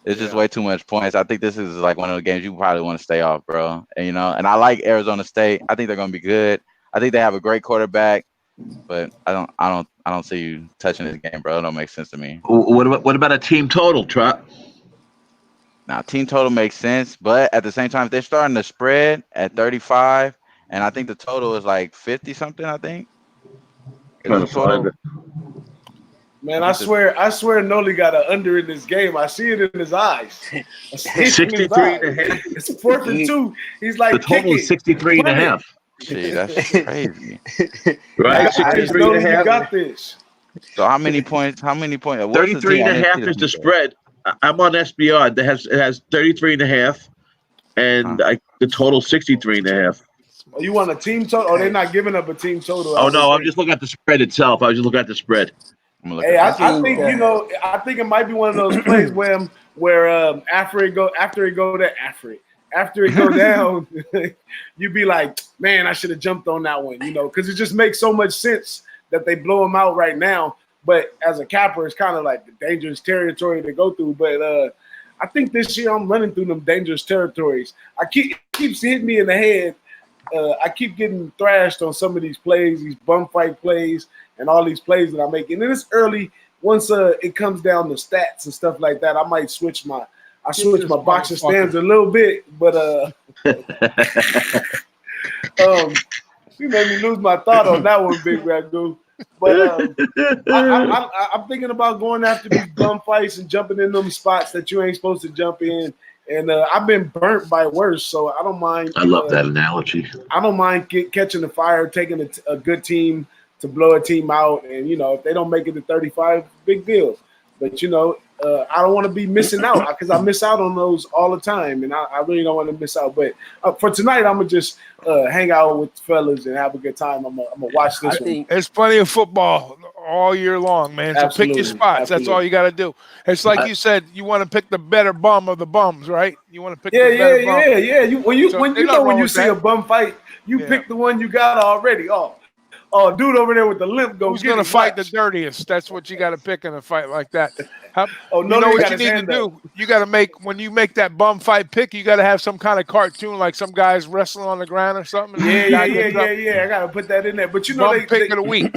It's just way too much points. I think this is like one of the games you probably want to stay off, bro. And, and I like Arizona State. I think they're going to be good. I think they have a great quarterback. But I don't see you touching this game, bro. It don't make sense to me. What about a team total, Trot? Now, team total makes sense, but at the same time, they're starting to spread at 35, and I think the total is like 50 something. I think is Trying the to find total. it. Man, I swear Nolly got an under in this game. I see it in his eyes. I see it in his 63 and a eyes. half. It's 4th and 2. He's like, The total is 63 and a half. Gee, that's crazy. Right? I just 63 know and a you half. got this. So how many points? What's the 33 team? and a I didn't half see is the team. spread. I'm on SBR. It has 33 and a half, and the total 63 and a half. Oh, you want a team total? Oh, they're not giving up a team total. Oh no, I'm just looking at the spread itself. I was just looking at the spread. Hey, I think I think it might be one of those plays where after it go down, you be like, man, I should have jumped on that one, because it just makes so much sense that they blow them out right now. But as a capper, it's kind of like the dangerous territory to go through. But I think this year I'm running through them dangerous territories. Keeps hitting me in the head. I keep getting thrashed on some of these plays, these bum fight plays, and all these plays that I'm making. And it's early. Once it comes down to stats and stuff like that, I might switch my boxing stance a little bit. But you made me lose my thought on that one, Big Ragoo. But I'm thinking about going after these bum fights and jumping in them spots that you ain't supposed to jump in. And I've been burnt by worse, so I don't mind. I love that analogy. I don't mind catching the fire, taking a good team to blow a team out. And, if they don't make it to 35, big deal. But, I don't want to be missing out because I miss out on those all the time. And I really don't want to miss out. But for tonight, I'm going to just hang out with the fellas and have a good time. I'm going to watch this one. There's plenty of football all year long, man. So pick your spots. That's all you got to do. It's like you said, you want to pick the better bum of the bums, right? You want to pick the better bum. Yeah. When you see a bum fight, you pick the one you got already. Oh, dude over there with the limp goes. Who's going to fight the dirtiest? That's what you got to pick in a fight like that. You know what you need to do? You got to when you make that bum fight pick, you got to have some kind of cartoon, like some guys wrestling on the ground or something. Yeah. I got to put that in there. But bum pick of the week.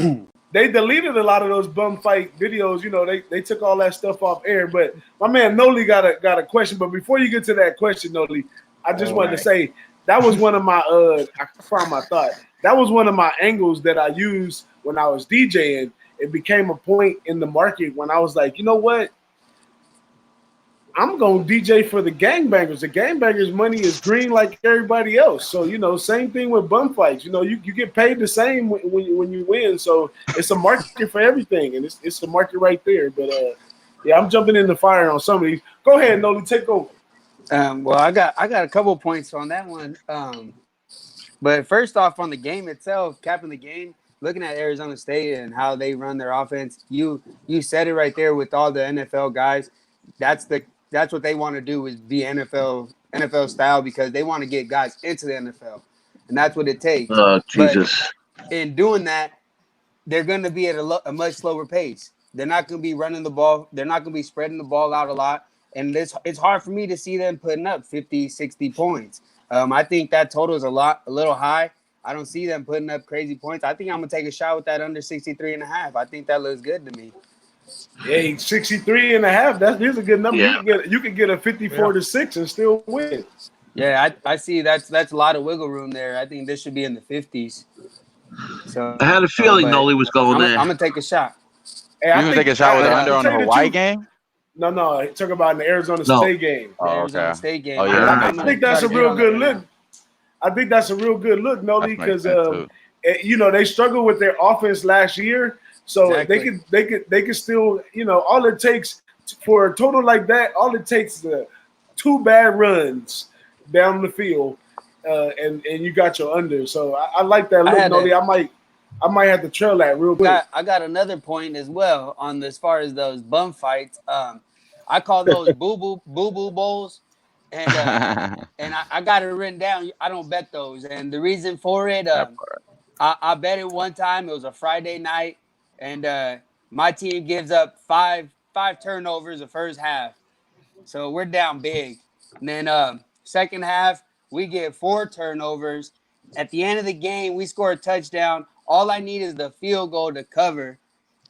They deleted a lot of those bum fight videos. They took all that stuff off air. But my man Nolly got a question. But before you get to that question, Nolly, I just wanted to say that was one of my I found my thought. That was one of my angles that I used when I was DJing. It became a point in the market when I was like, you know what? I'm going to DJ for the gangbangers. The gangbangers' money is green like everybody else. So, same thing with bum fights. You get paid the same when you win. So it's a market for everything, and it's a market right there. But, yeah, I'm jumping in the fire on some of these. Go ahead, Nolly, take over. Well, I got a couple points on that one. But first off, on the game itself, capping the game, looking at Arizona State and how they run their offense, you said it right there with all the NFL guys. That's what they want to do is be NFL style because they want to get guys into the NFL, and that's what it takes. Oh, Jesus. But in doing that, they're going to be at a much slower pace. They're not going to be running the ball. They're not going to be spreading the ball out a lot. And it's hard for me to see them putting up 50, 60 points. I think that total is a little high. I don't see them putting up crazy points. I think I'm going to take a shot with that under 63.5. I think that looks good to me. Hey, 63.5. That's a good number. Yeah. You could get a 54-6 and still win. Yeah, I see that's a lot of wiggle room there. I think this should be in the 50s. So I had a feeling Nolly was going there. I'm going to take a shot. Hey, You gonna take a shot with the under on the Hawaii game? No, talk about in the Arizona State game. Oh, Arizona okay. State game. Oh, yeah. I think that's a real good look. I think that's a real good look, Nolly, because they struggled with their offense last year, so Exactly. they could still, all it takes for a total like that, all it takes is 2 bad runs down the field, and you got your under. So I like that look, Nolly. I might have to trail that real quick. I got another point as well on as far as those bum fights. I call those boo boo bowls, and I got it written down. I don't bet those, and the reason for it, I bet it one time. It was a Friday night, and my team gives up five turnovers the first half, so we're down big. And then second half we get 4 turnovers. At the end of the game, we score a touchdown. All I need is the field goal to cover,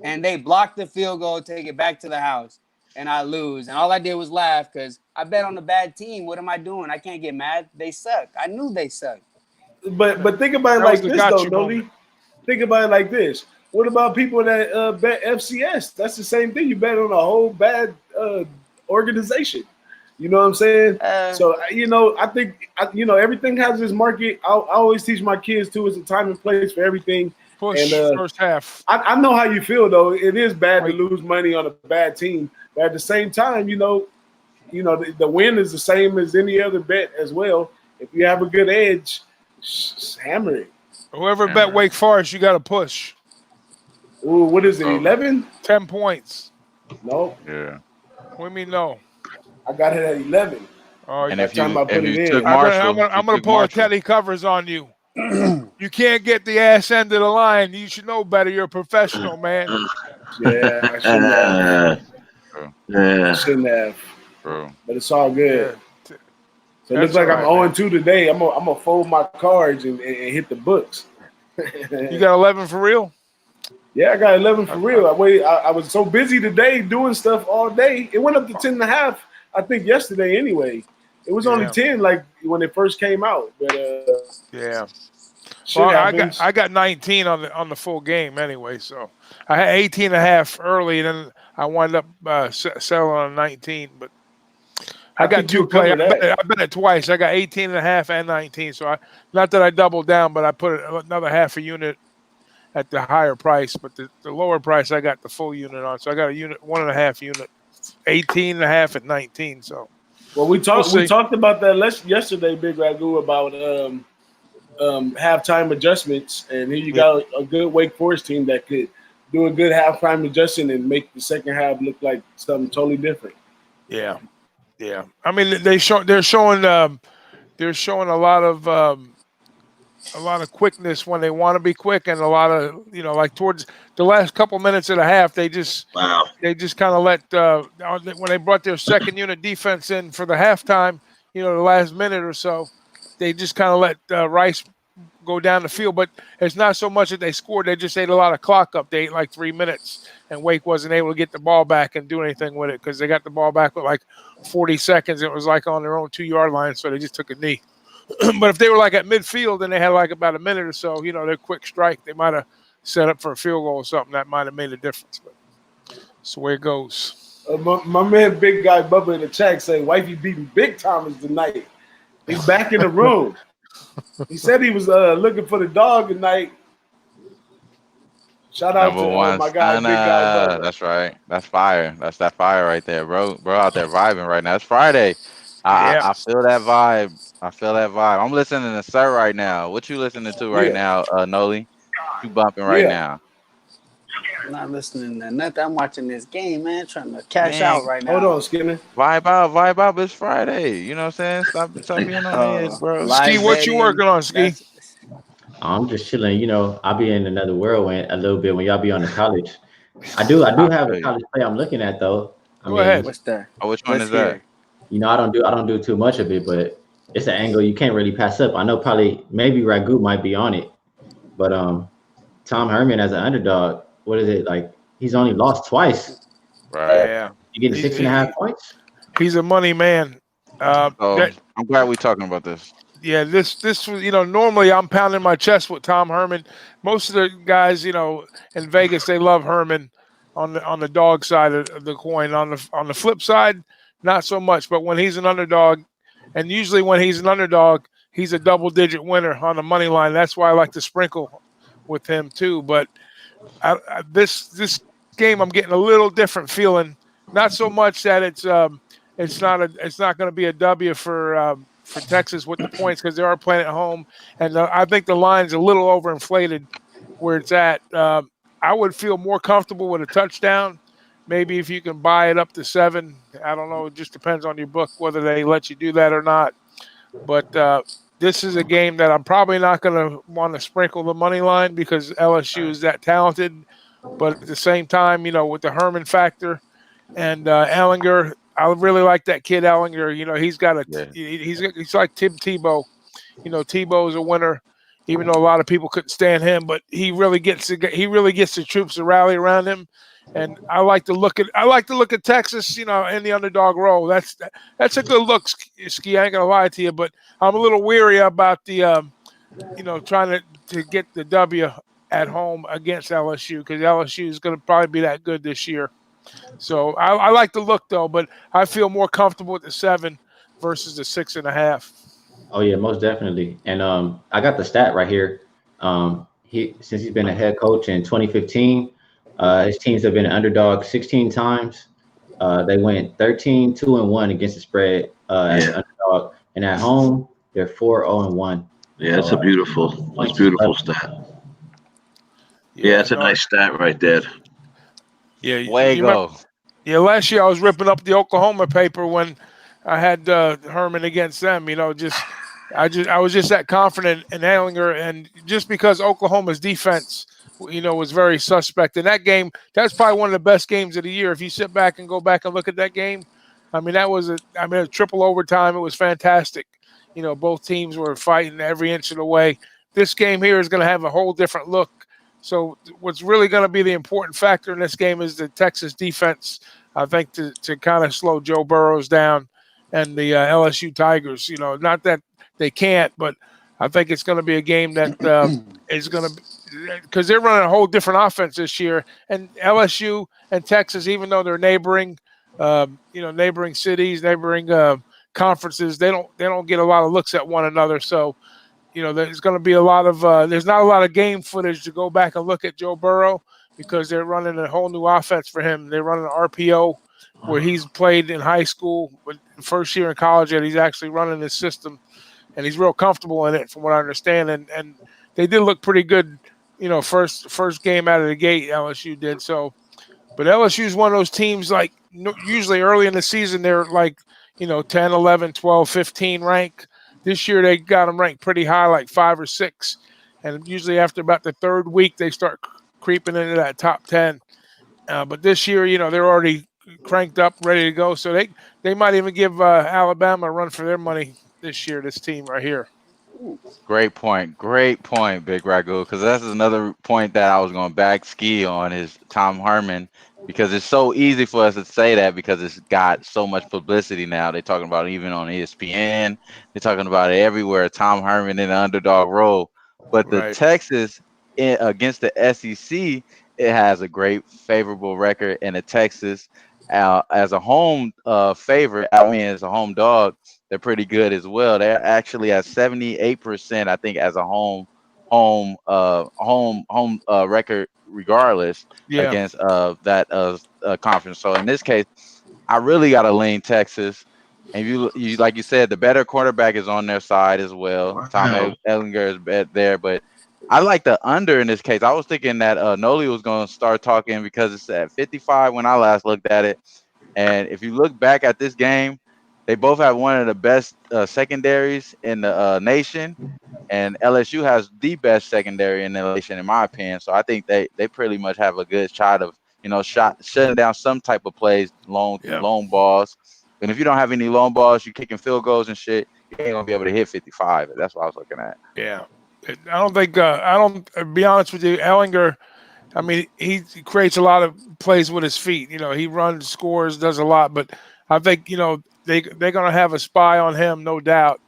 and they block the field goal, take it back to the house, and I lose. And all I did was laugh because I bet on a bad team. What am I doing? I can't get mad. They suck. I knew they suck. But think about it like this, though, Nolly. Think about it like this. What about people that bet FCS? That's the same thing. You bet on a whole bad organization. You know what I'm saying? So, I think, everything has its market. I always teach my kids, too, it's a time and place for everything. Push and, first half. I know how you feel, though. It is bad to lose money on a bad team. But at the same time, the win is the same as any other bet as well. If you have a good edge, hammer it. Whoever bet Wake Forest, you got to push. Ooh, what is it, 11? 10 points. No. Yeah. What do you mean no? I got it at 11. Oh, And yeah. if you took Marshall, I'm going to pull a Teddy Covers on you. You can't get the ass end of the line. You should know better. You're a professional, man. Yeah, I shouldn't have. Yeah. Shouldn't have. True. But it's all good. Yeah. So it looks like I'm 0-2 today. I'm gonna fold my cards and hit the books. You got 11 for real? Yeah, I got 11 for real. I was so busy today doing stuff all day. It went up to 10.5, I think, yesterday anyway. It was only 10 like when it first came out. But yeah. Well, I got 19 on the full game anyway. So I had 18.5 early, and then I wound up selling on 19. But I got 2 plays. I bet it twice. I got 18.5 and 19. So not that I doubled down, but I put another half a unit at the higher price. But the lower price, I got the full unit on. So I got a unit, 1.5 unit, 18.5 and 19. So. Well, we talked about that yesterday, Big Ragoo, about halftime adjustments, and here you got a good Wake Forest team that could do a good halftime adjustment and make the second half look like something totally different. Yeah. I mean, they're showing a lot of quickness when they want to be quick, and a lot of like towards the last couple minutes of the half, they just kind of let when they brought their second unit defense in for the halftime, the last minute or so, they just kind of let Rice go down the field. But it's not so much that they scored; they just ate a lot of clock up. They ate like 3 minutes, and Wake wasn't able to get the ball back and do anything with it because they got the ball back with like 40 seconds. It was like on their own 2-yard line, so they just took a knee. But if they were like at midfield and they had like about a minute or so, their quick strike, they might have set up for a field goal or something that might have made a difference. But that's the way it goes. My man, big guy Bubba in the chat say, "Wifey beating big timers tonight." He's back in the room. He said he was looking for the dog tonight. Shout out Number to one my guy, big guy stunner. Bubba. That's right. That's fire. That's that fire right there, bro. Bro out there vibing right now. It's Friday. Yeah. I feel that vibe. I feel that vibe. I'm listening to Sir right now. What you listening to right Yeah, now, Nolly? You bumping right yeah. now? I'm not listening to nothing. I'm watching this game, man. Trying to cash out Man, right Hold now. on, Skinner. vibe out, vibe out. It's Friday. You know what I'm saying? Stop being on the edge, bro. Ski, Live what you betting. working on, Ski? That's I'm just chilling. You know, I'll be in another whirlwind a little bit when y'all be on the college. I do I have a feel you. college play I'm looking at though. I Go mean, ahead. what's the Oh, which one let's is that? hear. you know, I don't do too much of it, but it's an angle you can't really pass up. I know probably maybe Ragoo might be on it, but Tom Herman as an underdog, what is it like? He's only lost twice. Right. Yeah. You getting He's 6.5 points? he's a money man. So That I'm glad we're talking about this. yeah, this was normally I'm pounding my chest with Tom Herman. Most of the guys in Vegas they love Herman on the dog side of the coin. On the flip side, not so much. But when he's an underdog, and usually when he's an underdog, he's a double digit winner on the money line. That's why I like to sprinkle with him too. But this game, I'm getting a little different feeling. Not so much that it's not going to be a W for Texas with the points because they are playing at home, and I think the line's a little overinflated where it's at. I would feel more comfortable with a touchdown. Maybe if you can buy it up to 7, I don't know. It just depends on your book whether they let you do that or not. But this is a game that I'm probably not going to want to sprinkle the money line because LSU is that talented. But at the same time, with the Herman factor and Ellinger, I really like that kid Ellinger. He's got Yeah. he's like Tim Tebow. Tebow is a winner, even though a lot of people couldn't stand him. But he really gets the troops to rally around him. And I like to look at Texas, in the underdog role. That's a good look, Ski. I ain't gonna lie to you, but I'm a little weary about the trying to get the W at home against LSU because LSU is going to probably be that good this year. So I like the look though, but I feel more comfortable with the 7 versus the 6.5. Oh yeah, most definitely. And I got the stat right here. He since he's been a head coach in 2015, his teams have been an underdog 16 times. They went 13-2-1 against the spread as an underdog, and at home they're 4-0-1. Yeah, it's So a beautiful stat. Yeah, it's a No, nice stat right there. yeah, you remember? Fuego. Yeah, last year I was ripping up the Oklahoma paper when I had Herman against them. I was just that confident in Ellinger, and just because Oklahoma's defense, was very suspect in that game. That's probably one of the best games of the year. If you sit back and go back and look at that game, I mean that was a triple overtime. It was fantastic. Both teams were fighting every inch of the way. This game here is going to have a whole different look. So what's really going to be the important factor in this game is the Texas defense. I think to kind of slow Joe Burrows down and the LSU Tigers. Not that they can't, but I think it's going to be a game that is going to because they're running a whole different offense this year. And LSU and Texas, even though they're neighboring, neighboring cities, neighboring conferences, they don't get a lot of looks at one another. So there's going to be a lot of there's not a lot of game footage to go back and look at Joe Burrow because they're running a whole new offense for him. They're running an RPO where he's played in high school, but first year in college, and he's actually running this system, and he's real comfortable in it, from what I understand. And they did look pretty good, first game out of the gate. LSU did so, but LSU is one of those teams like usually early in the season they're like 10, 11, 12, 15 rank. This year they got them ranked pretty high, like 5 or 6, and usually after about the third week they start creeping into that top 10. But this year, they're already cranked up, ready to go. So they might even give Alabama a run for their money this year. This team right here. Great point. Great point, Big Ragoo. Because that's another point that I was going to back Ski on is Tom Herman. Because it's so easy for us to say that because it's got so much publicity now. They're talking about it even on ESPN. They're talking about it everywhere. Tom Herman in the underdog role. But the Right. Texas against the SEC, it has a great favorable record. And the Texas As a home favorite, I mean, as a home dog, they're pretty good as well. They're actually at 78%, I think, as a home record, regardless Yeah. against that conference. So in this case, I really got to lean Texas. And you like you said, the better quarterback is on their side as well. Tom Wow. Ellinger is there, but I like the under in this case. I was thinking that Nolly was going to start talking because it's at 55 when I last looked at it. And if you look back at this game, they both have one of the best secondaries in the nation, and LSU has the best secondary in the nation, in my opinion. So I think they pretty much have a good shot of shutting down some type of plays, Yeah. long balls. And if you don't have any long balls, you're kicking field goals and shit, you ain't gonna be able to hit 55. That's what I was looking at. Yeah. I don't think I don't be honest with you, Ellinger. I mean, he creates a lot of plays with his feet. He runs, scores, does a lot. But I think they're going to have a spy on him, no doubt.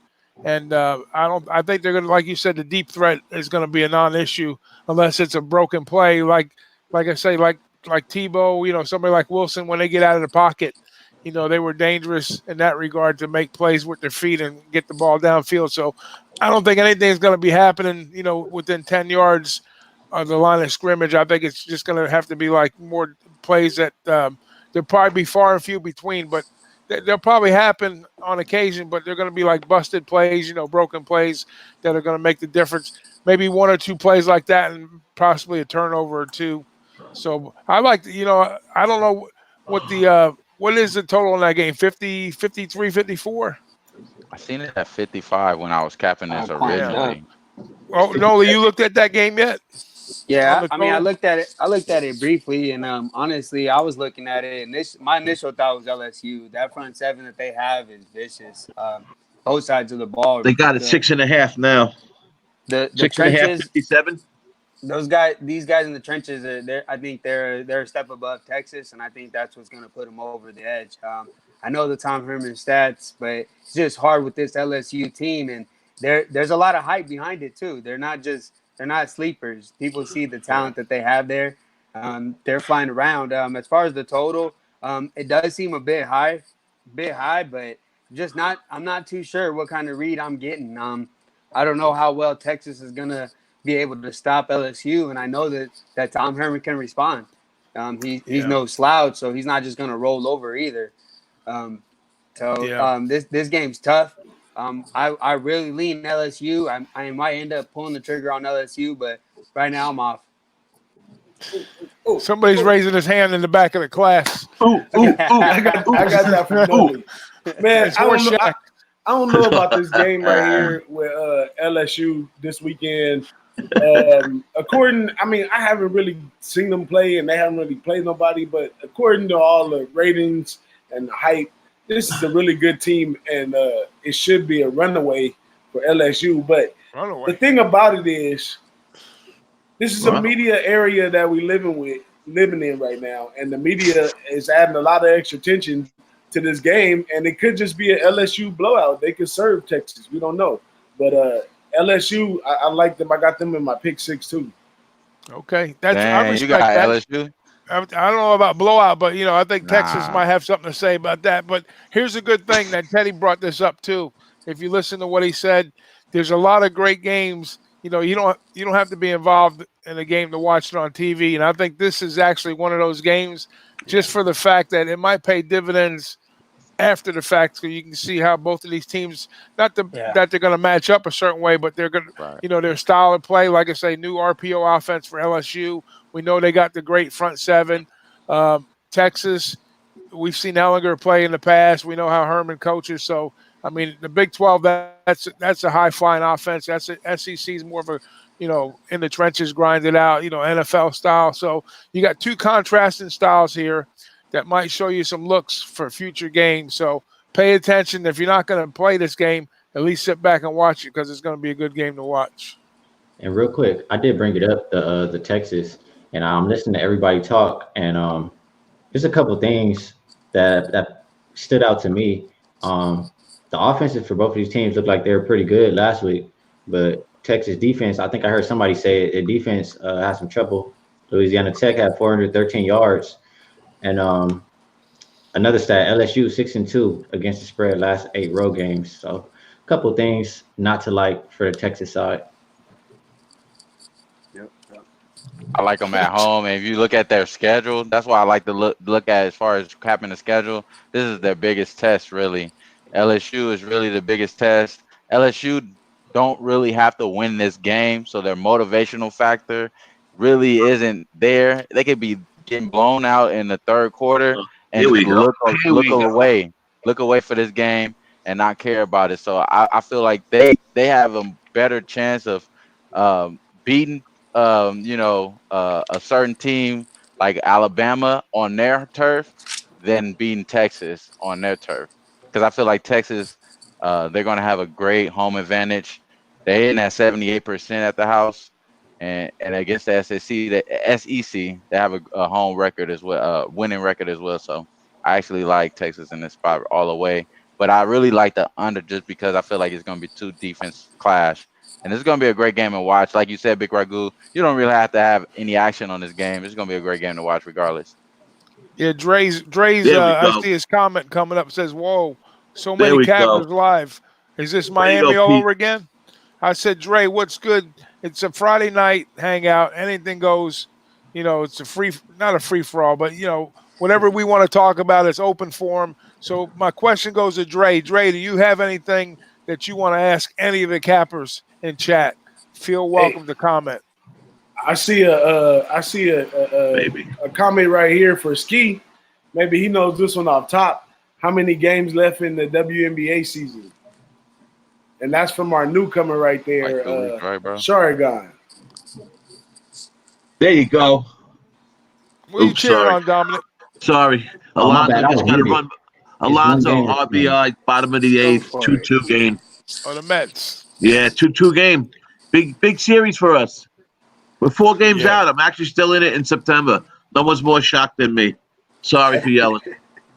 And I think they're going to, like you said, the deep threat is going to be a non-issue unless it's a broken play, like I say, like Tebow. Somebody like Wilson, when they get out of the pocket, they were dangerous in that regard to make plays with their feet and get the ball downfield. So I don't think anything's going to be happening, within 10 yards on the line of scrimmage. I think it's just going to have to be like more plays that they'll probably be far and few between, but they'll probably happen on occasion, but they're going to be like busted plays, broken plays that are going to make the difference. Maybe one or two plays like that and possibly a turnover or two. So I like, I don't know what is the total in that game? 50, 53, 54? I seen it at 55 when I was capping this Climbed Yeah. up. originally. Oh, Nolly, you looked at that game yet? On Yeah, the I mean, I total? looked at it. I looked at it briefly, and honestly, I was looking at it, and my initial thought was LSU. That front seven that they have is vicious. Both sides of the ball. They got it The 6.5 now. the 6.5, trenches. 57. These guys in the trenches, I think they're a step above Texas, and I think that's what's going to put them over the edge. I know the Tom Herman stats, but it's just hard with this LSU team, and there's a lot of hype behind it too. They're not sleepers. People see the talent that they have there. They're flying around. As far as the total, it does seem a bit high, but just not. I'm not too sure what kind of read I'm getting. I don't know how well Texas is gonna be able to stop LSU, and I know that Tom Herman can respond. He's no slouch, so he's not just going to roll over either. This game's tough. I really lean LSU. I might end up pulling the trigger on LSU, but right now I'm off. Somebody's raising his hand in the back of the class. I got that from Nolly. Man, I don't know about this game right here with LSU this weekend. I haven't really seen them play, and they haven't really played nobody. But according to all the ratings and the hype, this is a really good team, and it should be a runaway for LSU. But the thing about it is, this is a media area that we living in right now, and the media is adding a lot of extra tension to this game, and it could just be an LSU blowout. They could serve Texas. We don't know, but LSU, I like them. I got them in my pick 6 too. Okay, I respect you got that. LSU. I don't know about blowout, but I think Texas might have something to say about that. But here's a good thing that Teddy brought this up too. If you listen to what he said, there's a lot of great games. You don't have to be involved in a game to watch it on TV. And I think this is actually one of those games, just for the fact that it might pay dividends after the fact, so you can see how both of these teams, that they're going to match up a certain way, but they're going to, their style of play. Like I say, new RPO offense for LSU. We know they got the great front seven. Texas, we've seen Ellinger play in the past. We know how Herman coaches. So, I mean, the Big 12, that's a high flying offense. That's SEC is more of a, in the trenches, grind it out, NFL style. So you got two contrasting styles here that might show you some looks for future games. So pay attention. If you're not going to play this game, at least sit back and watch it, because it's going to be a good game to watch. And real quick, I did bring it up, the Texas, and I'm listening to everybody talk, and there's a couple things that stood out to me. The offenses for both of these teams looked like they were pretty good last week, but Texas defense, I think I heard somebody say the defense had some trouble. Louisiana Tech had 413 yards. And Another stat: LSU 6-2 against the spread last 8 road games. So, a couple things not to like for the Texas side. Yep. Yep. I like them at home, and if you look at their schedule, that's why I like to look at as far as capping the schedule. This is their biggest test, really. LSU is really the biggest test. LSU don't really have to win this game, so their motivational factor really isn't there. They could be getting blown out in the third quarter and Here just we go. Here we go. look away for this game and not care about it. So I feel like they have a better chance of beating a certain team like Alabama on their turf than beating Texas on their turf. Because I feel like Texas, they're going to have a great home advantage. They're hitting at 78% at the house, and against the SEC, they have a home record as well, winning record as well. So I actually like Texas in this spot all the way. But I really like the under just because I feel like it's going to be two defense clash. And it's going to be a great game to watch. Like you said, Big Ragoo, you don't really have to have any action on this game. It's going to be a great game to watch regardless. Yeah, Dre's. There we I go. see his comment coming up. Says, "Whoa, so There many we Capitals go. live. Is this There you go, Miami all Pete. over again?" I said, "Dre, what's good? It's a Friday night hangout. Anything goes. You know, it's not a free for all, but whatever we want to talk about, it's open forum. So my question goes to Dre. Dre, do you have anything that you want to ask any of the Cappers in chat? Feel Hey, welcome to comment." I see Maybe. a comment right here for Ski. Maybe he knows this one off top. How many games left in the WNBA season? And that's from our newcomer right Like there, 2 weeks, right, bro? Sharagon. There you go. What are you Oops, cheering sorry. on, Dominic? Sorry. Oh, my Alonso bad. I just was got to muted. run. It's one Alonso, game. RBI, bottom of the Go 8th, for it. 2-2 game. Oh, the Mets. Yeah, 2-2 game. Big series for us. We're 4 games Yeah. out. I'm actually still in it in September. No one's more shocked than me. Sorry for yelling.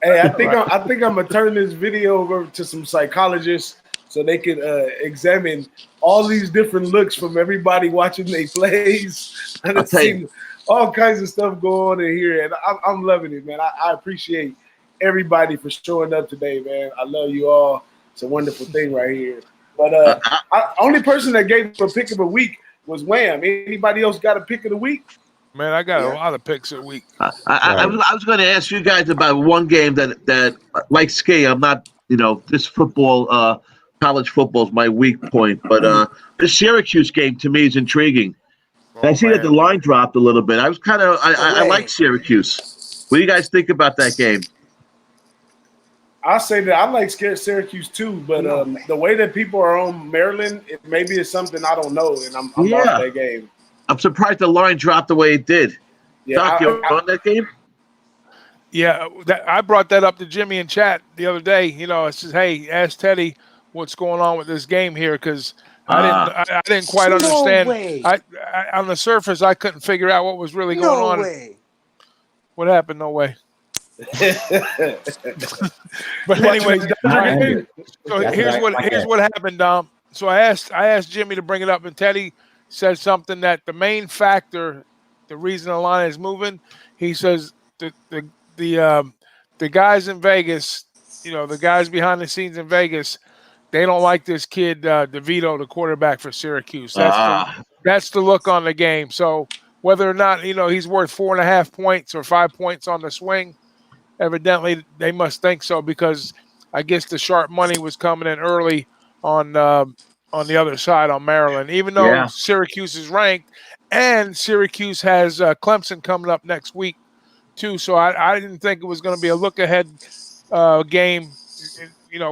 Hey, I think I'm gonna turn this video over to some psychologists so they can examine all these different looks from everybody watching their plays. And I'll I've tell you. seen all kinds of stuff going on in here, and I'm loving it, man. I appreciate everybody for showing up today, man. I love you all. It's a wonderful thing right here. But only person that gave a pick of the week was Wham. Anybody else got a pick of the week? Man, I got a lot of picks a week. I was going to ask you guys about one game that like ski. I'm not, this football, college football is my weak point, but the Syracuse game to me is intriguing. I see that the line dropped a little bit. I was I like Syracuse. What do you guys think about that game? I'll say that I like Syracuse too, but the way that people are on Maryland, maybe it's something I don't know, and I'm off that game. I'm surprised the line dropped the way it did. Yeah, Doc, you on that game? Yeah, I brought that up to Jimmy in chat the other day. I said, "Hey, ask Teddy what's going on with this game here," because I didn't quite understand. No way. I on the surface, I couldn't figure out what was really going on. No way. What happened? No way. But anyway, so here's what happened, Dom. So I asked Jimmy to bring it up, and Teddy said something that the main factor, the reason the line is moving, he says the guys in Vegas, the guys behind the scenes in Vegas, they don't like this kid DeVito, the quarterback for Syracuse. That's the look on the game. So whether or not he's worth 4.5 points or 5 points on the swing, evidently they must think so, because I guess the sharp money was coming in early on the other side on Maryland, even though Syracuse is ranked, and Syracuse has Clemson coming up next week too. So I didn't think it was going to be a look ahead game,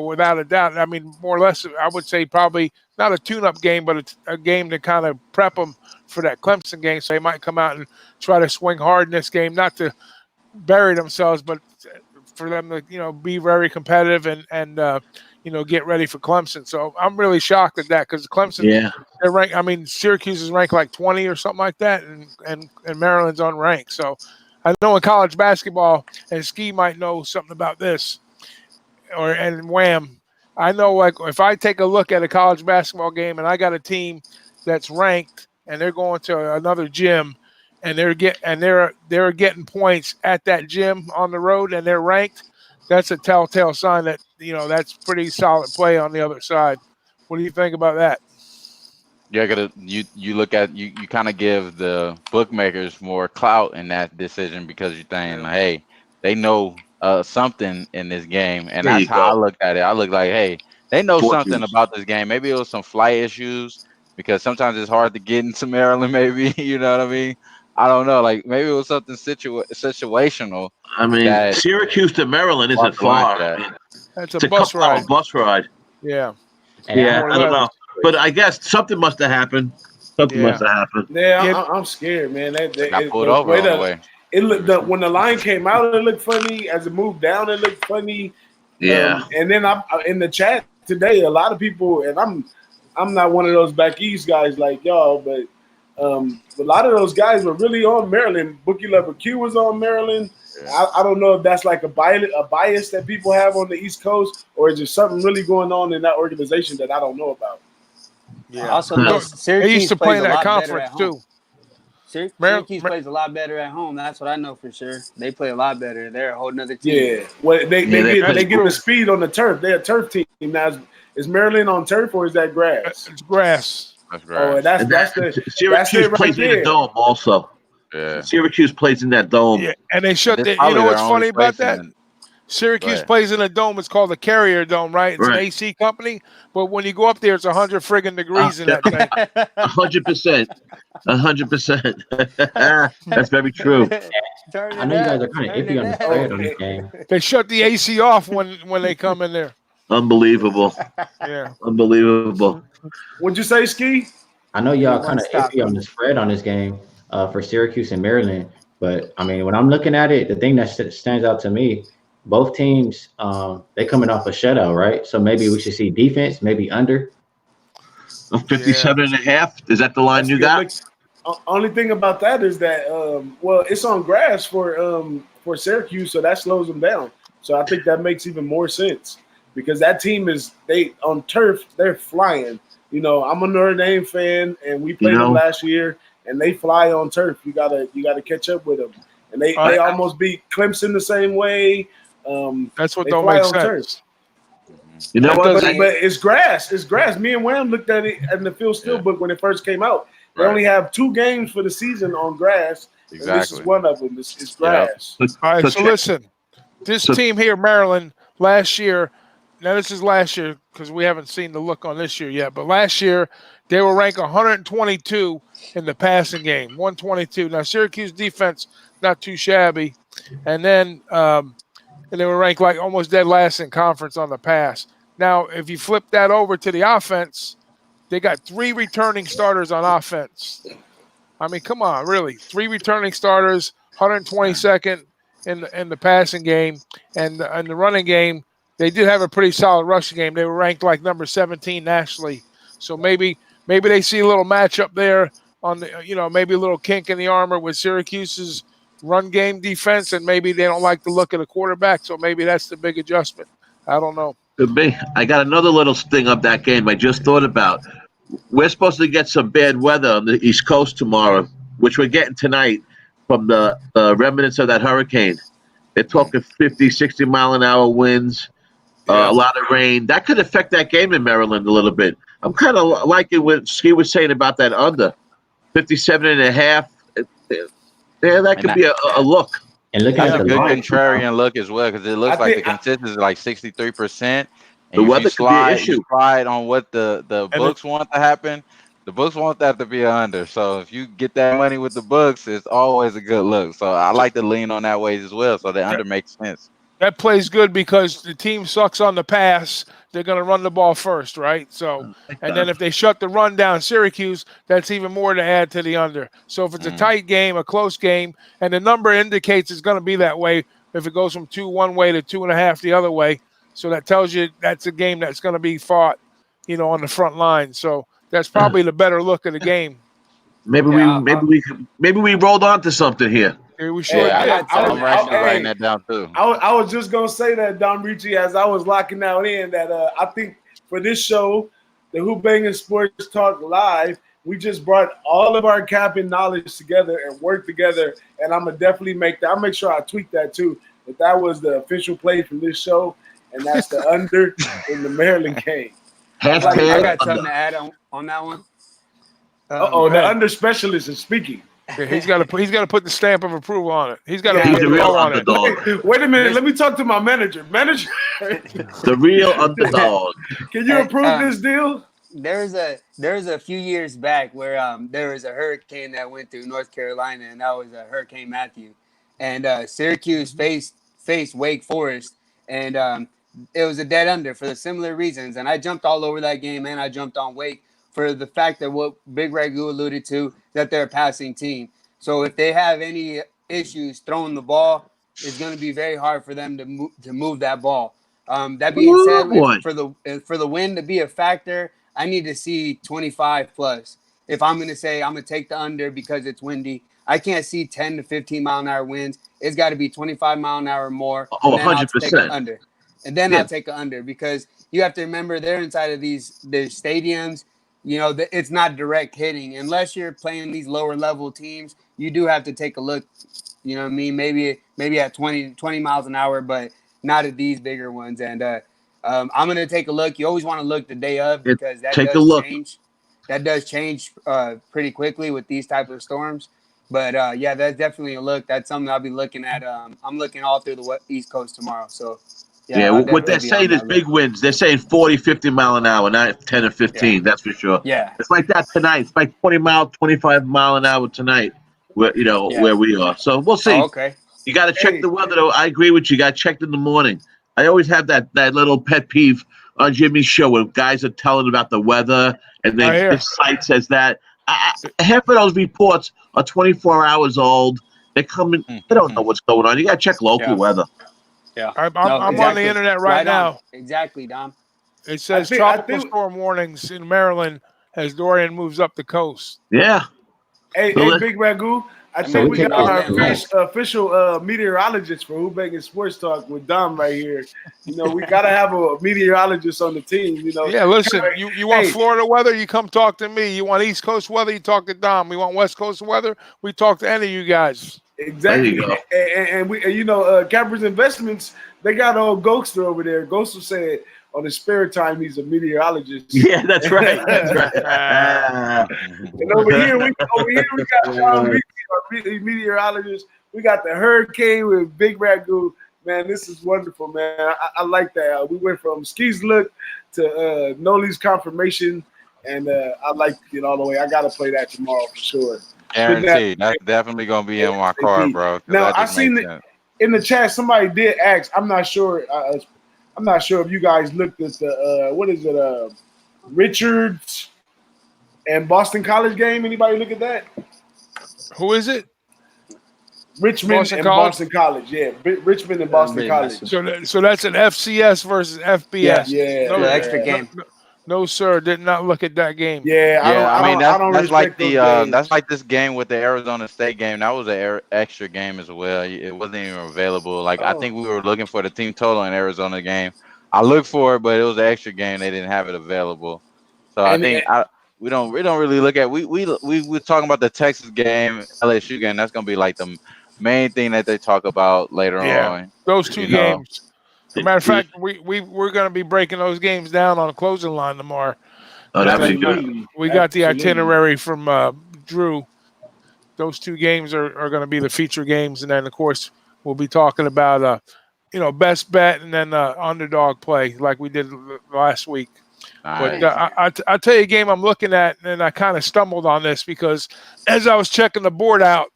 without a doubt. I mean, more or less, I would say probably not a tune-up game, but a game to kind of prep them for that Clemson game. So they might come out and try to swing hard in this game, not to bury themselves, but for them to be very competitive and get ready for Clemson. So I'm really shocked at that, because Clemson, they're ranked. I mean, Syracuse is ranked like 20 or something like that, and Maryland's unranked. So I know in college basketball, and Ski might know something about this, and Wham. I know, like, if I take a look at a college basketball game and I got a team that's ranked and they're going to another gym, and they're getting points at that gym on the road, and they're ranked, that's a telltale sign that that's pretty solid play on the other side. What do you think about that? Yeah, you look at you kind of give the bookmakers more clout in that decision because you're saying, Yeah. hey, they know something in this game, and There that's you how I go. looked at it. I look like, hey, they know something Fortunes. about this game. Maybe it was some flight issues because sometimes it's hard to get into Maryland. Maybe you know what I mean. I don't know. Like maybe it was something situational I mean, that Syracuse to Maryland brought isn't the line to far. I that. mean, That's a it's a bus couple-hour ride. bus ride. Yeah, And Yeah, more or I don't less. know, but I guess something must have happened. Something Yeah. must have happened. Yeah, Yeah. I'm scared, man. I got pulled The over way on the that way. it looked, when the line came out, it looked funny. As it moved down, it looked funny. Yeah. And then I in the chat today, a lot of people, and I'm not one of those back east guys like y'all, but a lot of those guys were really on Maryland. Bookie Lever Q was on Maryland. Yeah. I don't know if that's like a bias that people have on the East Coast, or is there something really going on in that organization that I don't know about? I Yeah. also know They used Syracuse to play plays in a that lot better at conference home. too. Syracuse plays a lot better at home. That's what I know for sure. They play a lot better. They're a whole nother team. Yeah, well, they That's get true. the speed on the turf. They're a turf team now. Is Maryland on turf or is that grass? It's grass. That's Oh, grass. that's And that's Syracuse it right plays in a there. dome also. Yeah. Syracuse plays in that dome. Yeah, and they And shut this the. You probably know their what's only funny about place in that? the. Go Syracuse ahead. plays in a dome. It's called the Carrier Dome, right? It's an Right. AC company, but when you go up there, it's 100 friggin' degrees in that thing. 100%. 100%. That's very true. I know you guys are kind of iffy on the Oh, spread on this game. They shut the AC off when they come in there. Unbelievable. Yeah. Unbelievable. what'd you say, Ski? I know He y'all kind won't of stop. iffy on the spread on this game for Syracuse and Maryland, but I mean, when I'm looking at it, the thing that stands out to me, both teams, they coming off a shutout, right? So maybe we should see defense, maybe under. A 57.5. Is that the line That's you good. got? Look, only thing about that is that well, it's on grass for Syracuse, so that slows them down. So I think that makes even more sense because that team they on turf, they're flying. I'm a Notre Dame fan, and we You played them know, last year, and they fly on turf. You gotta catch up with them, and they almost beat Clemson the same way. That's what They don't fly make on turf. sense. you know That what? doesn't. But it's grass. It's grass. Me and Wham looked at it in the Phil Steele Yeah. book when it first came out. They Right. only have 2 games for the season on grass, and this is Exactly. one of them. It's Yep. grass. All right. So So check. listen, this So team here, Maryland, last year. Now this is last year because we haven't seen the look on this year yet. But last year they were ranked 122 in the passing game, 122. Now Syracuse defense not too shabby, and then and they were ranked like almost dead last in conference on the pass. Now if you flip that over to the offense, they got 3 returning starters on offense. I mean, come on, really? 3 returning starters, 122nd in the passing game, and in the running game, they did have a pretty solid rushing game. They were ranked like number 17 nationally. So maybe they see a little matchup there on the maybe a little kink in the armor with Syracuse's run game defense, and maybe they don't like the look of the quarterback. So maybe that's the big adjustment. I don't know. could be. I got another little sting up that game I just thought about. We're supposed to get some bad weather on the East Coast tomorrow, which we're getting tonight from the remnants of that hurricane. They're talking 50, 60 mile an hour winds, Yeah. a lot of rain. That could affect that game in Maryland a little bit. I'm kind of liking what Ski was saying about that under 57.5. Yeah, that And could be a look. And looking that's at a the good line, contrarian look as well because it looks I like the think consensus is like 63%. The And if weather could be an issue. you slide on what the And it, books want to happen, the books want that to be a under. So if you get that money with the books, it's always a good look. So I like to lean on that way as well. So the under makes sense. that plays good because the team sucks on the pass. They're going to run the ball first, right? So, and then if they shut the run down Syracuse, that's even more to add to the under. So if it's a tight game, a close game, and the number indicates it's going to be that way if it goes from 2 one way to 2.5 the other way. So that tells you that's a game that's going to be fought, on the front line. So that's probably the better look of the game. Maybe Yeah, maybe we rolled on to something here. Yeah, we Hey, sure I did. got I'm actually writing hey, that down too. I was just gonna say that, Don Rici, as I was locking out in that I think for this show, the Who-Bangin Sports Talk Live, we just brought all of our capping knowledge together and worked together. And I'm gonna definitely make that. I'll make sure I tweak that too. But that was the official play from this show, and that's the under in the Maryland game. I Hashtag got something under. to add on that one. Uh-oh, Go the ahead. under specialist is speaking. Yeah, he's got to put the stamp of approval on it. He's got to Yeah, put He's the the real blow on it. underdog. Wait a minute, let me talk to my manager. Manager, The real underdog. can you approve this deal? There's a few years back where there was a hurricane that went through North Carolina, and that was Hurricane Matthew, and Syracuse faced Wake Forest, and it was a dead under for the similar reasons. And I jumped all over that game, and I jumped on Wake for the fact that what Big Ragoo alluded to, that they're a passing team. So if they have any issues throwing the ball, it's going to be very hard for them to move that ball. That being said, boy. for the win to be a factor, I need to see 25 plus. If I'm going to say I'm going to take the under because it's windy, I can't see 10 to 15 mile an hour winds. It's got to be 25 mile an hour or more. Oh, and then I'll 100%. take an under. And then Yeah. I'll take an under because you have to remember they're inside of their stadiums. You know, it's not direct hitting. Unless you're playing these lower level teams, you do have to take a look, you know what I mean? Maybe at 20 miles an hour, but not at these bigger ones. And I'm going to take a look. You always want to look the day of because that Take a does look. change. That does change pretty quickly with these type of storms. But yeah, that's definitely a look. That's something I'll be looking at. I'm looking all through the East Coast tomorrow. So Yeah, I'll what they're definitely be saying on is that big look. wins. They're saying 40, 50 mile an hour, not 10 or 15. That's for sure. Yeah. It's like that tonight. It's like 25 mile an hour tonight, where where we are. So we'll see. Oh, okay. You got to check Hey. the weather, though. I agree with you. You got to check in the morning. I always have that little pet peeve on Jimmy's show where guys are telling about the weather and then I hear. this site says that. Half of those reports are 24 hours old. They're coming. They don't know what's going on. You got to check local Yeah. weather. Yeah. I'm No, on the exactly. internet right on. now. Exactly, Dom. It says I tropical think- storm warnings in Maryland as Dorian moves up the coast. Yeah. Hey, So hey, let's- Big Ragoo. I So think we we can got our all do official meteorologist for Who-Bangin Sports Talk with Dom right here. You know, we gotta have a meteorologist on the team. You know, Yeah, listen, you want Hey. Florida weather, you come talk to me. You want East Coast weather, you talk to Dom. We want West Coast weather, we talk to any of you guys. exactly. There you go. And we, you know, Cappers Investments, they got old Ghoster over there. Ghoster said on his spare time he's a meteorologist. Yeah, that's right. That's right. And over here we got Sean Rici, our meteorologist. We got the hurricane with Big Ragoo. Man, this is wonderful, man. I like that. We went from Ski's look to Nolly's confirmation, and I like it all the way. I gotta play that tomorrow for sure. Guaranteed. That's definitely gonna be in my car, bro. 'cause Now that I just seen makes it sense. in the chat. Somebody did ask. I'm not sure. I'm not sure if you guys looked at the what is it? Richards and Boston College game. Anybody look at that? Who is it? Richmond Boston and College? Boston College. Yeah, Richmond and Boston big College. message. So that's an FCS versus FBS. Yeah, no, The extra yeah. game. No, sir, did not look at that game. Yeah, I mean I don't that's like respect those games. that's like this game with the Arizona State game. That was an extra game as well. It wasn't even available. Like I Oh. think we were looking for the team total in Arizona game. I looked for it, but it was an extra game. They didn't have it available. So And- I think we don't really look at we were talking about the Texas game, LSU game. That's gonna be like the main thing that they talk about later Yeah. on. Those two You know. games. As a matter of fact, we're going to be breaking those games down on a closing line tomorrow. Oh, that'd be good. Absolutely. We got the Absolutely. itinerary from Drew. Those two games are going to be the feature games, and then of course we'll be talking about best bet and then underdog play like we did last week. Nice. But I'll tell you a game I'm looking at, and I kind of stumbled on this because as I was checking the board out,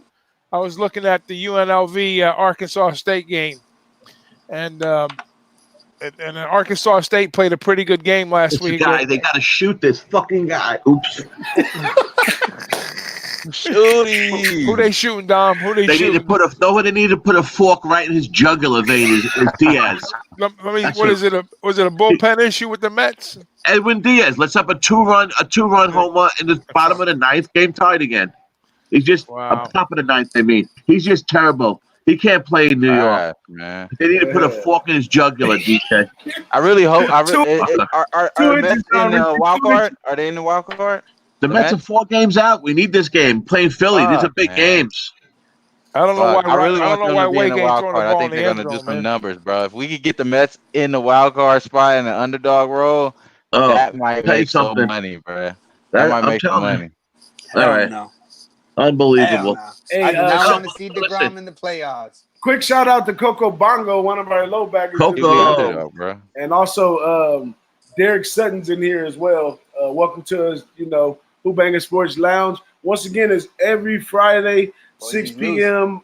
I was looking at the UNLV Arkansas State game, and Arkansas State played a pretty good game last This week. guy, they got to shoot this fucking guy. Oops. Who they shooting, Dom? Who they They need shooting? to put they need to put a fork right in his jugular vein. Is Diaz. Let me. That's What it. is it? Was it a bullpen issue with the Mets? Edwin Diaz lets up a two-run homer in the bottom of the ninth. Game tied again. He's just Wow. up top of the ninth. I mean, he's just terrible. He can't play in New York. Alright, man. They need to put a fork in his jugular, DK. I really hope. Are Two the Mets in the wild card? Are they in the wild card? The Mets are 4 games out. We need this game. Playing Philly. These are Fuck, big man. games. I don't know why. Fuck, I really I don't want know them why to be in Wake the ain't wild throwing the card. I ball in think the they're end gonna do zone, some man. numbers, bro. If we could get the Mets in the wild card spot in the underdog role, Oh, that might tell you make some something. money, bro. That might I'm make some telling you. money. All Hell right, no. Hell unbelievable. no. I Hey, do not So want to see listen, DeGrom in the playoffs. quick shout out to Coco Bongo, one of our low baggers in He the be Coco. building, up, bro. and also Derek Sutton's in here as well. Welcome to us, Who-Bangin Sports Lounge. Once again, it's every Friday, Boy, 6 he's loose. p.m.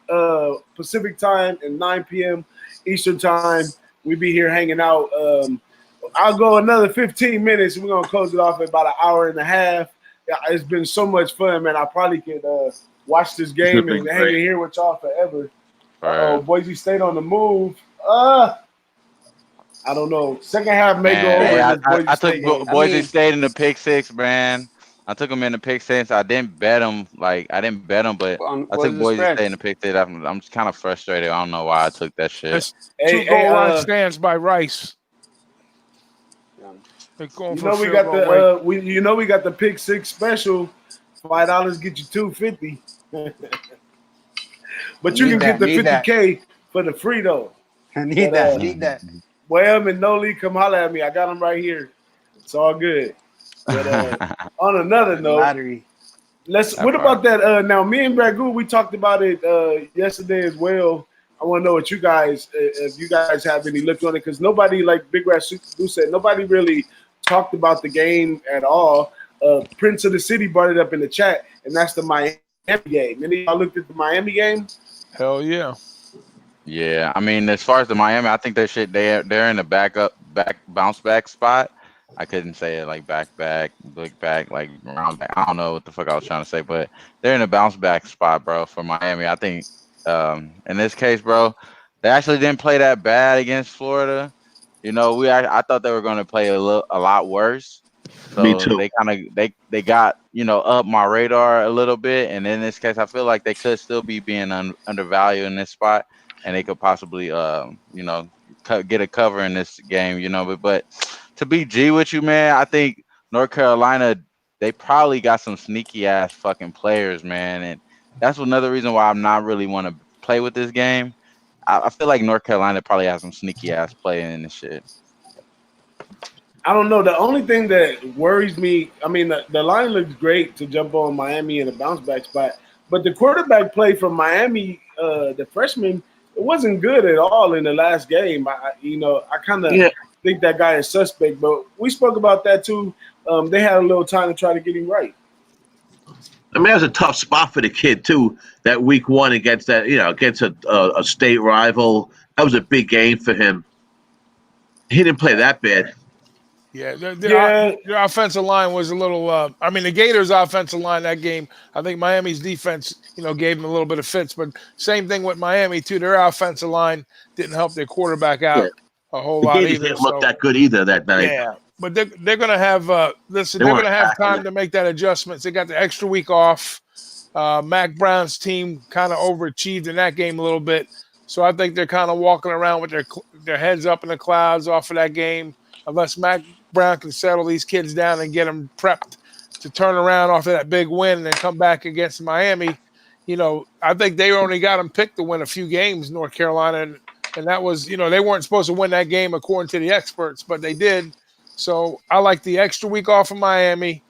Pacific time and 9 p.m. Eastern time. We be here hanging out. I'll go another 15 minutes. We're gonna close it off at about an hour and a half. Yeah, it's been so much fun, man. I probably could watch this This has game been and hang in great. here with y'all forever. Bro. Boise State on the move. I don't know. Second half may go Man, over hey, in I, this I, Boise I took State game. I Boise mean, State in the pick six, man. I took them in the pick six. I didn't bet them. Like I didn't bet them, but I what took was the Boise spread? State in the pick six. I'm just kind of frustrated. I don't know why I took that shit. That's Hey, two hey, goal line stands by Rice. They're going for a we field got goal. Wake. we got the pick six special. $5 get you $250. But you Need can get that. the Need that. 50K for the free though. Need But that. Need that. Wham and Nolly, come holler at me. I got them right here. It's all good. But on another The note, lottery. what about that? Now, me and Ragoo, we talked about it yesterday as well. I want to know what you guys, if you guys have any look on it, because nobody, like Big Ragoo said, nobody really talked about the game at all. Prince of the City brought it up in the chat, and that's the Miami game. Any of y'all looked at the Miami game? Hell yeah. Yeah, I mean, as far as the Miami, I think that shit they're in a bounce back spot. I couldn't say it like look back, like round back. I don't know what the fuck I was trying to say, but they're in a bounce back spot, bro, for Miami. I think in this case, bro, they actually didn't play that bad against Florida. I thought they were going to play a lot worse. Me So too. they kind of they got up my radar a little bit, and in this case, I feel like they could still be being undervalued in this spot, and they could possibly get a cover in this game, but to be G with you, man, I think North Carolina, they probably got some sneaky ass fucking players, man, and that's another reason why I'm not really want to play with this game. I feel like North Carolina probably has some sneaky ass play in this shit. I don't know. The only thing that worries me, I mean, the line looks great to jump on Miami in a bounce back spot, but the quarterback play from Miami, the freshman, it wasn't good at all in the last game. I kind of Yeah, think that guy is suspect, but we spoke about that too. They had a little time to try to get him right. I mean, it was a tough spot for the kid too. That week one against against a state rival. That was a big game for him. He didn't play that bad. Yeah, Yeah, the offensive line was a little. I mean, the Gators' offensive line that game. I think Miami's defense, gave them a little bit of fits. But same thing with Miami too. Their offensive line didn't help their quarterback Yeah, out a whole the lot Gators either. didn't look So that good either that night. yeah, but they're going to have listen. They They're going weren't to have attacking time it. to make that adjustments. They got the extra week off. Mac Brown's team kind of overachieved in that game a little bit. So I think they're kind of walking around with their heads up in the clouds off of that game, unless Mac Brown can settle these kids down and get them prepped to turn around off of that big win and then come back against Miami. I think they only got them picked to win a few games, North Carolina, and that was, they weren't supposed to win that game according to the experts, but they did. So I like the extra week off of Miami.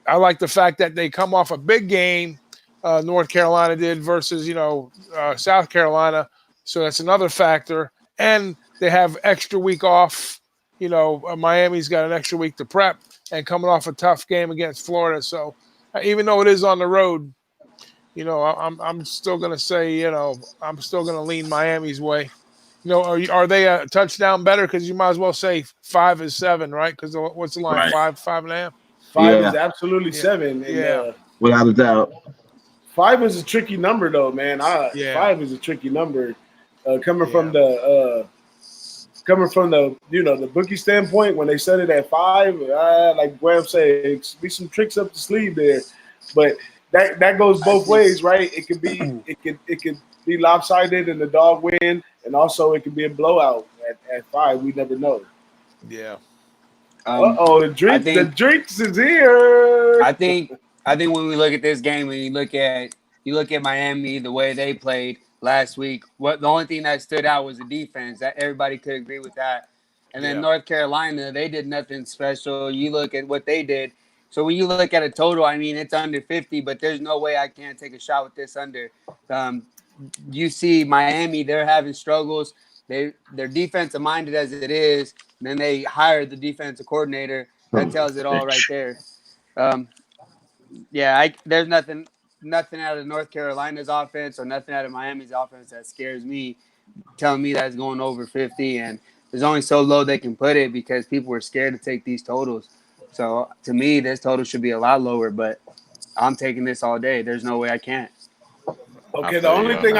I like the fact that they come off a big game, North Carolina did versus South Carolina, so that's another factor. And they have extra week off. Miami's got an extra week to prep and coming off a tough game against Florida. So even though it is on the road, I'm still gonna say I'm still gonna lean Miami's way. Are they a touchdown better? Because you might as well say 5 is 7, right? Because what's the line? Right. 5.5. 5 Yeah, is absolutely Yeah, 7, and yeah, without a doubt. 5 is a tricky number though, man. yeah. 5 is a tricky number. Coming Yeah. from the bookie standpoint, when they set it at 5, like Graham said, be some tricks up the sleeve there. But that goes both ways, right? It could be lopsided and the dog win, and also it could be a blowout at 5. We never know. Yeah. The I drinks think is here. I think when we look at this game and you look at you look at Miami, the way they played last week. The only thing that stood out was the defense. That everybody could agree with that. And then Yeah. North Carolina, they did nothing special. You look at what they did. So when you look at a total, I mean, it's under 50, but there's no way I can't take a shot with this under. You see Miami, they're having struggles. They're defensive minded as it is. And then they hired the defensive coordinator. That tells it all right there. There's nothing out of North Carolina's offense or nothing out of Miami's offense that scares me, telling me that it's going over 50. And there's only so low they can put it because people were scared to take these totals. So to me, this total should be a lot lower, but I'm taking this all day. There's no way I can't. Okay, the only thing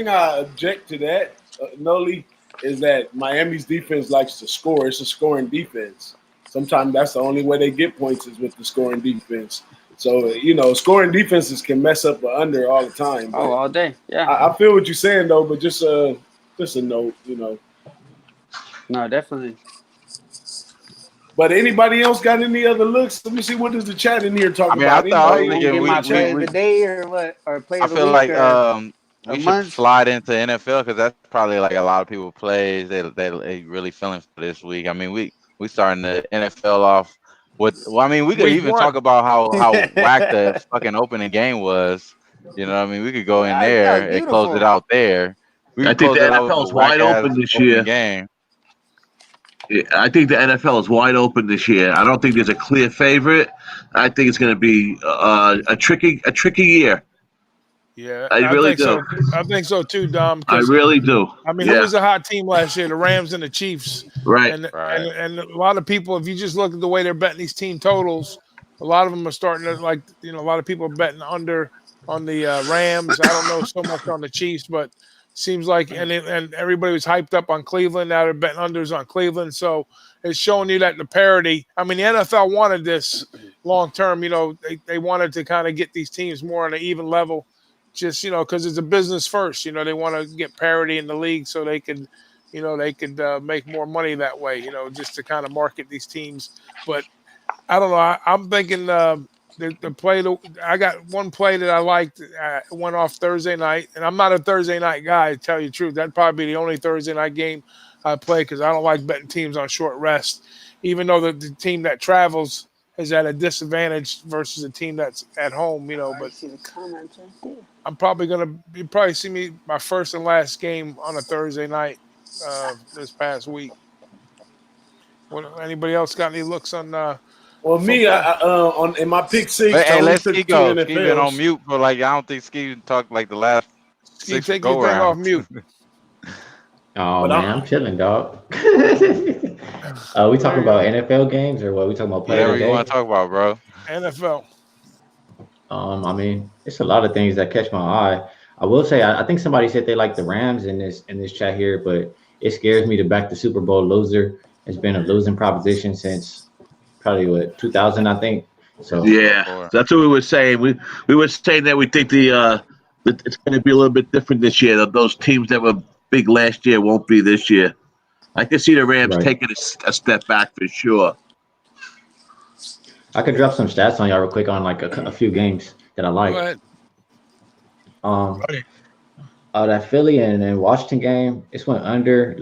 I object to that, Nolly, is that Miami's defense likes to score. It's a scoring defense. Sometimes that's the only way they get points is with the scoring defense. So, scoring defenses can mess up the under all the time. Oh, all day. Yeah. I feel what you're saying, though, but just a note, No, definitely. But anybody else got any other looks? Let me see, what does the chat in here talk about? I thought You get my play of the day or what? Or play of the week? I feel like we should slide into NFL because that's probably like a lot of people plays. They really feeling for this week. I mean, we starting the NFL off with. Well, I mean, we could Week even one. talk about how whack the fucking opening game was. You know what I mean? We could go in there and close it out there. I think the NFL is wide open this year. Game. Yeah, I think the NFL is wide open this year. I don't think there's a clear favorite. I think it's going to be a tricky year. Yeah, I really do. So. I think so too, Dom. I really do. I mean, who was a hot team last year? The Rams and the Chiefs. Right. And a lot of people, if you just look at the way they're betting these team totals, a lot of them are starting to a lot of people are betting under on the Rams. I don't know so much on the Chiefs, but seems like and everybody was hyped up on Cleveland. Now they're betting unders on Cleveland. So it's showing you that the parity. I mean, the NFL wanted this long term. They wanted to kind of get these teams more on an even level. Just because it's a business first, they want to get parity in the league so they could, make more money that way. Just to kind of market these teams. But I don't know. I'm thinking the play. I got one play that I liked. Went off Thursday night, and I'm not a Thursday night guy. To tell you the truth, that'd probably be the only Thursday night game I play because I don't like betting teams on short rest. Even though the team that travels is at a disadvantage versus a team that's at home, but I'm probably you probably see me my first and last game on a Thursday night this past week. Anybody else got any looks on? Well, me, in my pick six, hey, let's Ski go. Ski been on mute for I don't think Ski talked like the last Ski, take your thing off mute. Oh man, I'm chilling, dog. We talking about NFL games or what? We talking about players? Whatever you want to talk about, bro. NFL. I mean, it's a lot of things that catch my eye. I will say, I think somebody said they like the Rams in this chat here, but it scares me to back the Super Bowl loser. It's been a losing proposition since probably 2000, I think. So yeah, that's what we were saying. We were saying that we think that it's going to be a little bit different this year. That those teams that were big last year won't be this year. I can see the Rams taking a step back for sure. I could drop some stats on y'all real quick on like a few games that I like. Go ahead. That Philly and Washington game, it's went under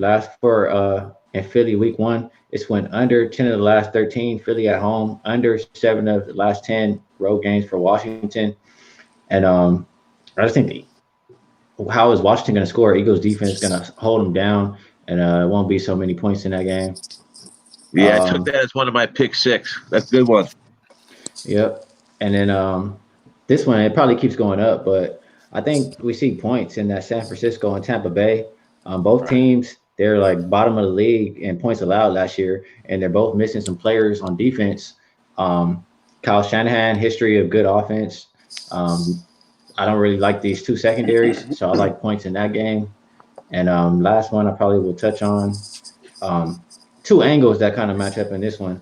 in Philly week 1. It's went under 10 of the last 13. Philly at home, under 7 of the last 10 road games for Washington. And I just think how is Washington going to score? Eagles defense going to hold them down, and it won't be so many points in that game. Yeah, I took that as one of my pick 6. That's a good one. Yep. And then this one, it probably keeps going up, but I think we see points in that San Francisco and Tampa Bay. Both teams, they're like bottom of the league in points allowed last year, and they're both missing some players on defense. Kyle Shanahan, history of good offense. I don't really like these two secondaries, so I like points in that game. And last one I probably will touch on. 2 angles that kind of match up in this one.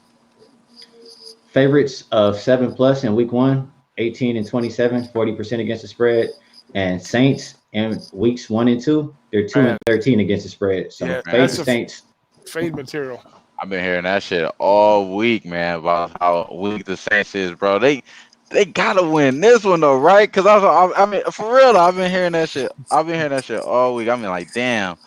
Favorites of 7+ in week 1, 18 and 27, 40% against the spread. And Saints in weeks 1 and 2, they're 2 and 13 against the spread. So fade the Saints. Fade material. I've been hearing that shit all week, man, about how weak the Saints is, bro. They gotta win this one though, right? Because I mean, for real though, I've been hearing that shit. I've been hearing that shit all week. I mean, like, damn.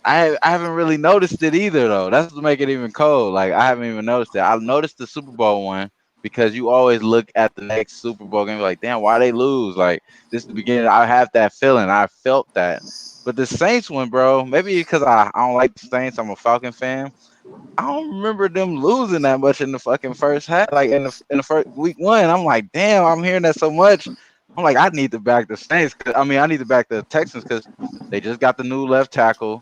I haven't really noticed it either though. That's what make it even cold. Like I haven't even noticed it. I noticed the Super Bowl one because you always look at the next Super Bowl game and be like, damn, why they lose? Like this is the beginning. I have that feeling. I felt that. But the Saints one, bro, maybe because I don't like the Saints. I'm a Falcon fan. I don't remember them losing that much in the fucking first half. Like in the first week one, I'm like, damn, I'm hearing that so much. I'm like, I need to back the Saints. I mean, I need to back the Texans because they just got the new left tackle.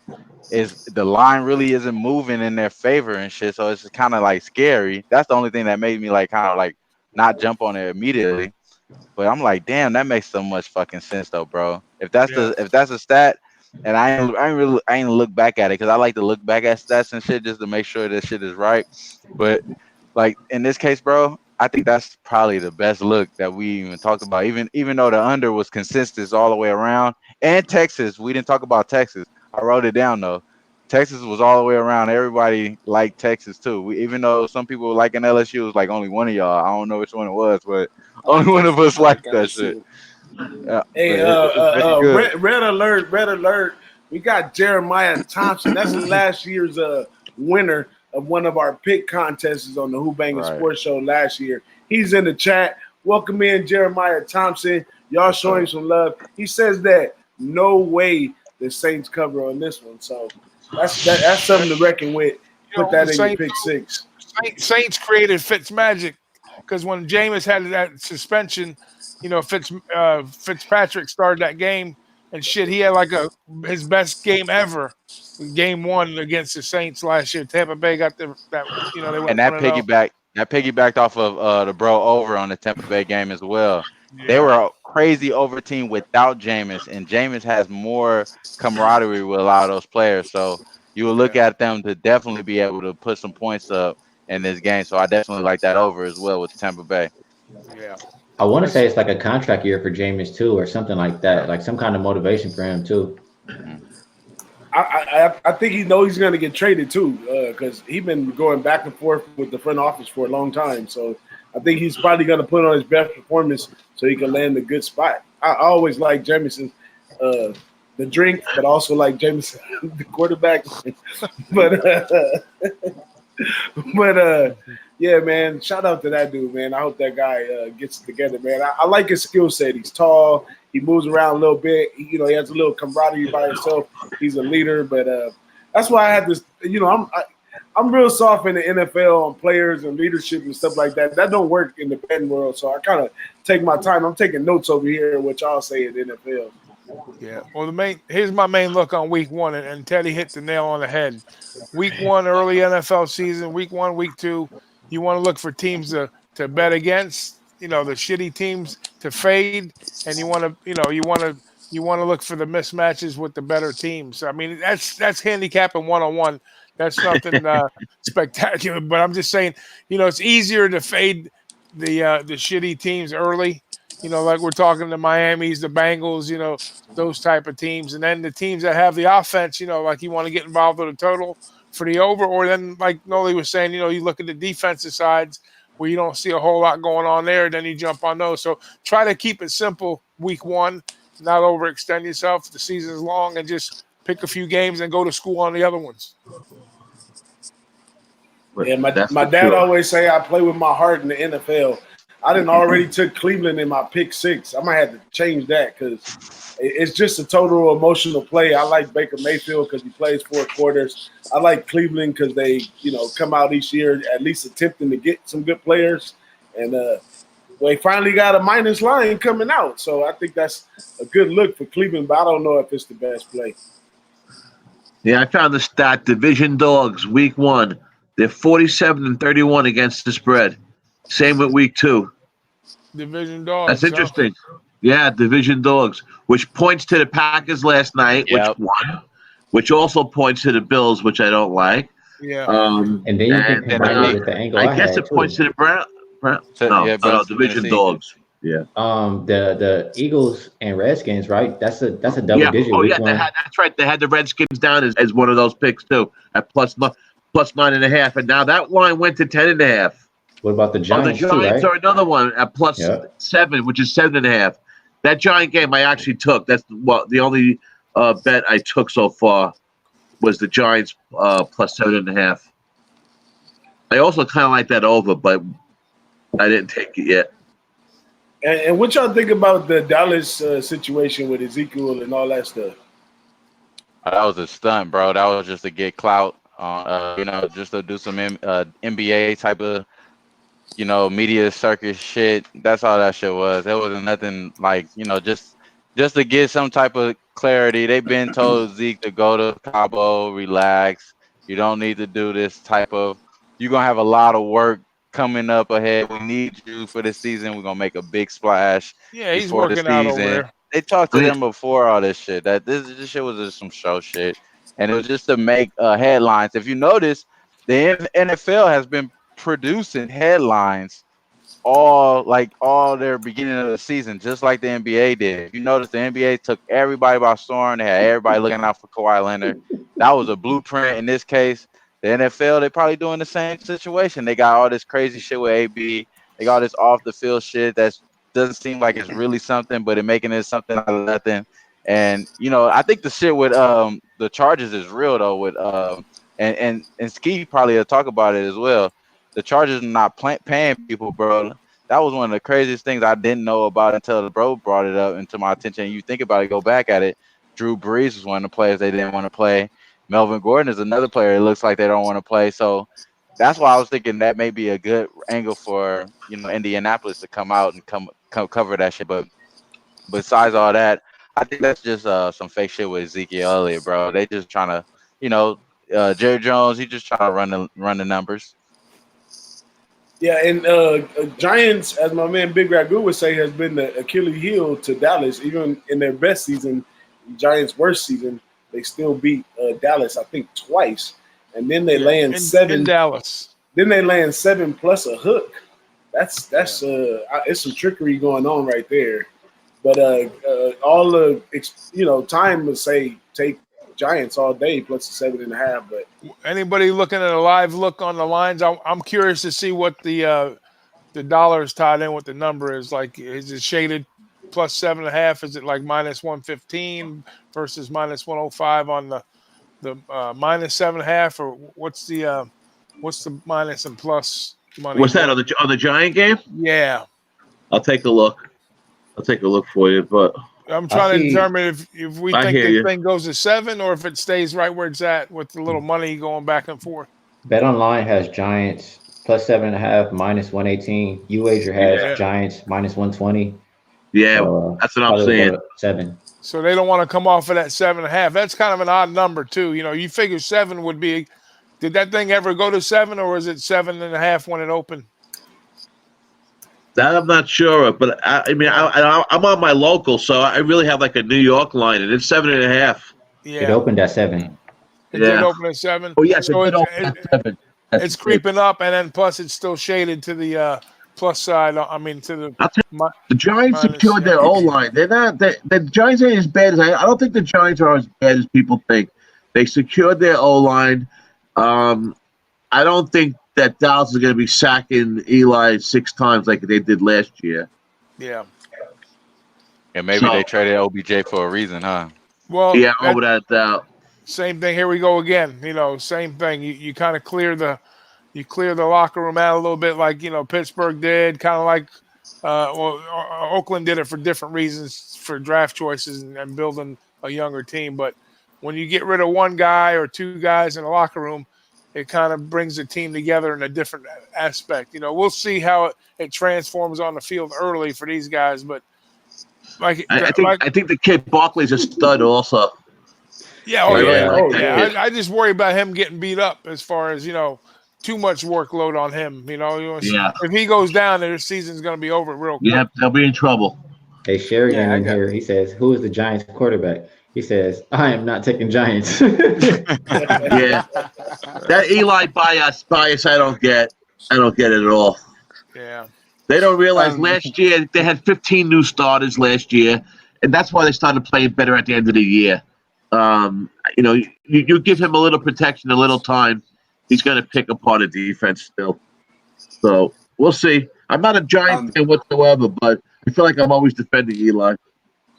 Is the line really isn't moving in their favor and shit, so it's kind of like scary. That's the only thing that made me like kind of like not jump on it immediately. But I'm like, damn, that makes so much fucking sense though, bro. Yeah. If that's a stat, and I ain't look back at it because I like to look back at stats and shit just to make sure that shit is right. But like in this case, bro, I think that's probably the best look that we even talked about. Even though the under was consistent all the way around, and Texas, we didn't talk about Texas. I wrote it down though. Texas was all the way around. Everybody liked Texas too. Even though some people like in LSU, it was like only one of y'all. I don't know which one it was, but I like only one of LSU. us I like liked that shit. LSU. Yeah, Hey, but it was pretty good. red alert, red alert. We got Jeremiah Thompson. That's last year's winner of one of our pick contests on the Who-Bangin Right. Sports Show last year. He's in the chat. Welcome in Jeremiah Thompson. Y'all What's showing up? some love. He says that no way the Saints cover on this one. So that's something to reckon with. You Put know, that the in your Saints, pick six. Saints created Fitz magic because when Jameis had that suspension, you know, Fitzpatrick started that game and shit. He had like his best game ever, game one against the Saints last year. Tampa Bay got that you know they And went 1-0. that piggybacked off of the bro over on the Tampa Bay game as well. They Yeah, were a crazy over team without Jameis, and Jameis has more camaraderie with a lot of those players. So you will look yeah, at them to definitely be able to put some points up in this game. So I definitely like that over as well with Tampa Bay. yeah. I want to That's, say it's like a contract year for Jameis too, or something like that, like some kind of motivation for him too. Mhm. I think he knows he's going to get traded too, because he's been going back and forth with the front office for a long time. So I think he's probably going to put on his best performance so he can land a good spot. I always like Jameson, the drink, but also like Jameson, the quarterback. but yeah, man, shout out to that dude, man. I hope that guy gets it together, man. I like his skill set. He's tall. He moves around a little bit. He has a little camaraderie by himself. He's a leader, but that's why I had this. I'm real soft in the NFL on players and leadership and stuff like that. That don't work in the betting world, so I kind of take my time. I'm taking notes over here, what y'all say in the NFL. yeah. Well, here's my main look on week one, and Teddy hit the nail on the head. Week one, early NFL season. Week one, week two. You want to look for teams to bet against. You know, the shitty teams to fade, and you want to look for the mismatches with the better teams. I mean, that's handicapping 101. That's nothing spectacular, but I'm just saying, you know, it's easier to fade the shitty teams early. You know, like we're talking the Miami's, the Bengals, you know, those type of teams. And then the teams that have the offense, you know, like you want to get involved with a total for the over, or then like Nolly was saying, you know, you look at the defensive sides where you don't see a whole lot going on there, then you jump on those. So try to keep it simple week one, not overextend yourself. The season's long, and just pick a few games and go to school on the other ones. Yeah, That's my for dad sure. always say I play with my heart in the NFL. I didn't already took Cleveland in my pick six. I might have to change that because it's just a total emotional play. I like Baker Mayfield because he plays 4 quarters. I like Cleveland because they, come out each year at least attempting to get some good players. And they finally got a minus line coming out. So I think that's a good look for Cleveland, but I don't know if it's the best play. Yeah, I found the stat. Division dogs, week one, they're 47-31 against the spread. Same with week two. Division dogs. That's interesting. Yeah, division dogs, which points to the Packers last night, which Yep. won, which also points to the Bills, which I don't like. Yeah. And then you can combine it with the angle I guess had it points to the Brown. Yeah, No, division Tennessee. dogs. Yeah. The Eagles and Redskins, right? That's a double Yeah. digit Oh, week yeah. one. That's right. They had the Redskins down as one of those picks too at plus 9.5, and now that line went to 10.5. What about the Oh, the Giants too, Giants right? are another one at plus Yeah. 7, which is 7.5. That Giant game I actually took. That's the only bet I took so far was the Giants plus 7.5. I also kind of like that over, but I didn't take it yet. And what y'all think about the Dallas situation with Ezekiel and all that stuff? That was a stunt, bro. That was just to get clout on, just to do some NBA type of, media circus shit. That's all that shit was. There wasn't nothing like, just to get some type of clarity. They've been told Zeke to go to Cabo, relax. You don't need to do this type of. You're gonna have a lot of work coming up ahead. We need you for this season. We're gonna make a big splash Yeah, he's before the working out over season. there. They talked I to mean, them before all this shit. That this shit was just some show shit, and it was just to make headlines. If you notice, the NFL has been producing headlines all their beginning of the season, just like the NBA did. If you notice, the NBA took everybody by storm. They had everybody looking out for Kawhi Leonard. That was a blueprint. In this case, the NFL, they probably doing the same situation. They got all this crazy shit with AB. They got all this off the field shit that doesn't seem like it's really something, but it making it something out of nothing. And I think the shit with the charges is real though. With and Ski probably will talk about it as well. The Chargers are not paying people, bro. That was one of the craziest things I didn't know about until the bro brought it up into my attention. You think about it, go back at it. Drew Brees was one of the players they didn't want to play. Melvin Gordon is another player. It looks like they don't want to play. So that's why I was thinking that may be a good angle for Indianapolis to come out and come cover that shit. But besides all that, I think that's just some fake shit with Ezekiel Elliott, bro. They just trying to, Jerry Jones. He just trying to run the numbers. Yeah, and Giants, as my man Big Ragoo would say, has been the Achilles heel to Dallas. Even in their best season, Giants' worst season, they still beat Dallas, I think, twice. And then they land in 7. Dallas. Then they land 7 plus a hook. That's it's some trickery going on right there. But all the time would say take Giants all day plus 7.5. But Anybody looking at a live look on the lines? I'm curious to see what the dollar is tied in, what the number is. Like, is it shaded plus 7.5? Is it like minus 115 versus minus 105 on the minus 7.5, or what's the minus and plus money? what's that on the Giant game? Yeah, I'll take a look. I'll take a look for you, but I'm trying to determine if we I think hear this you. thing goes to 7 or if it stays right where it's at with the little money going back and forth. Bet Online has Giants plus 7.5 minus 118. UWager has Yeah. Giants minus 120. Yeah, So, that's what I'm probably will saying. go to 7. So they don't want to come off of that 7.5. That's kind of an odd number too. You figure 7 would be. Did that thing ever go to 7, or was it 7.5 when it opened? That I'm not sure of, but I'm on my local, so I really have like a New York line, and it's 7.5. Yeah, It opened at 7. it did open at 7. Oh yes, So it did open at 7. it's creeping up, and then plus it's still shaded to the plus side. I mean, to the The Giants minus, secured their O line. They're not. The Giants ain't as bad as I don't think the Giants are as bad as people think. They secured their O line. I don't think that Dallas is going to be sacking Eli 6 times like they did last year. Yeah. And maybe they traded OBJ for a reason, huh? Well, Yeah, without a doubt. Same thing. Here we go again. Same thing. You kind of clear the locker room out a little bit, like Pittsburgh did. Kind of like Oakland did it for different reasons, for draft choices and building a younger team. But when you get rid of one guy or two guys in the locker room, it kind of brings the team together in a different aspect. We'll see how it transforms on the field early for these guys, but I think the kid Barkley's a stud also. Yeah, I just worry about him getting beat up as far as too much workload on him. If he goes down, their season's going to be over real quick. Yeah, they'll be in trouble. Hey, Sheridan here. He says, "Who is the Giants quarterback?" He says, "I am not taking Giants." Yeah, that Eli bias I don't get. I don't get it at all. Yeah, they don't realize last year they had 15 new starters last year, and that's why they started playing better at the end of the year. You give him a little protection, a little time, he's going to pick apart a defense still. So We'll see. I'm not a Giant fan whatsoever, but I feel like I'm always defending Eli.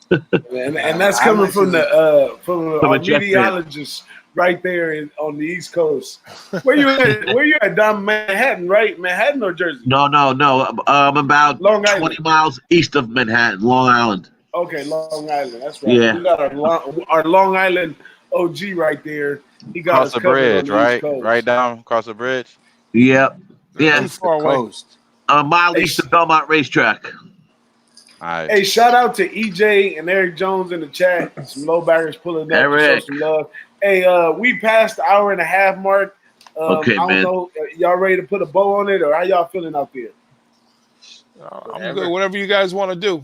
And that's I'm coming from From our a Jet fan. meteorologist right there on the East Coast. Where you at? Where you at? Down Manhattan, right? Manhattan or Jersey? No. I'm about Long 20 Island. miles east of Manhattan, Long Island. Okay, Long Island. That's right. Yeah. We got our Long Island OG right there. He got Cross us the covered on bridge, the East right? Coast. Right down across the bridge. Yep. Yeah. Too far away. Coast. A mile east of Belmont Racetrack. All right. Hey, shout out to EJ and Eric Jones in the chat. Some low baggers pulling up to show Eric. some love. Hey, we passed the hour and a half mark. Okay, I don't man. know, y'all ready to put a bow on it, or how y'all feeling out there? I'm good. Whatever you guys want to do.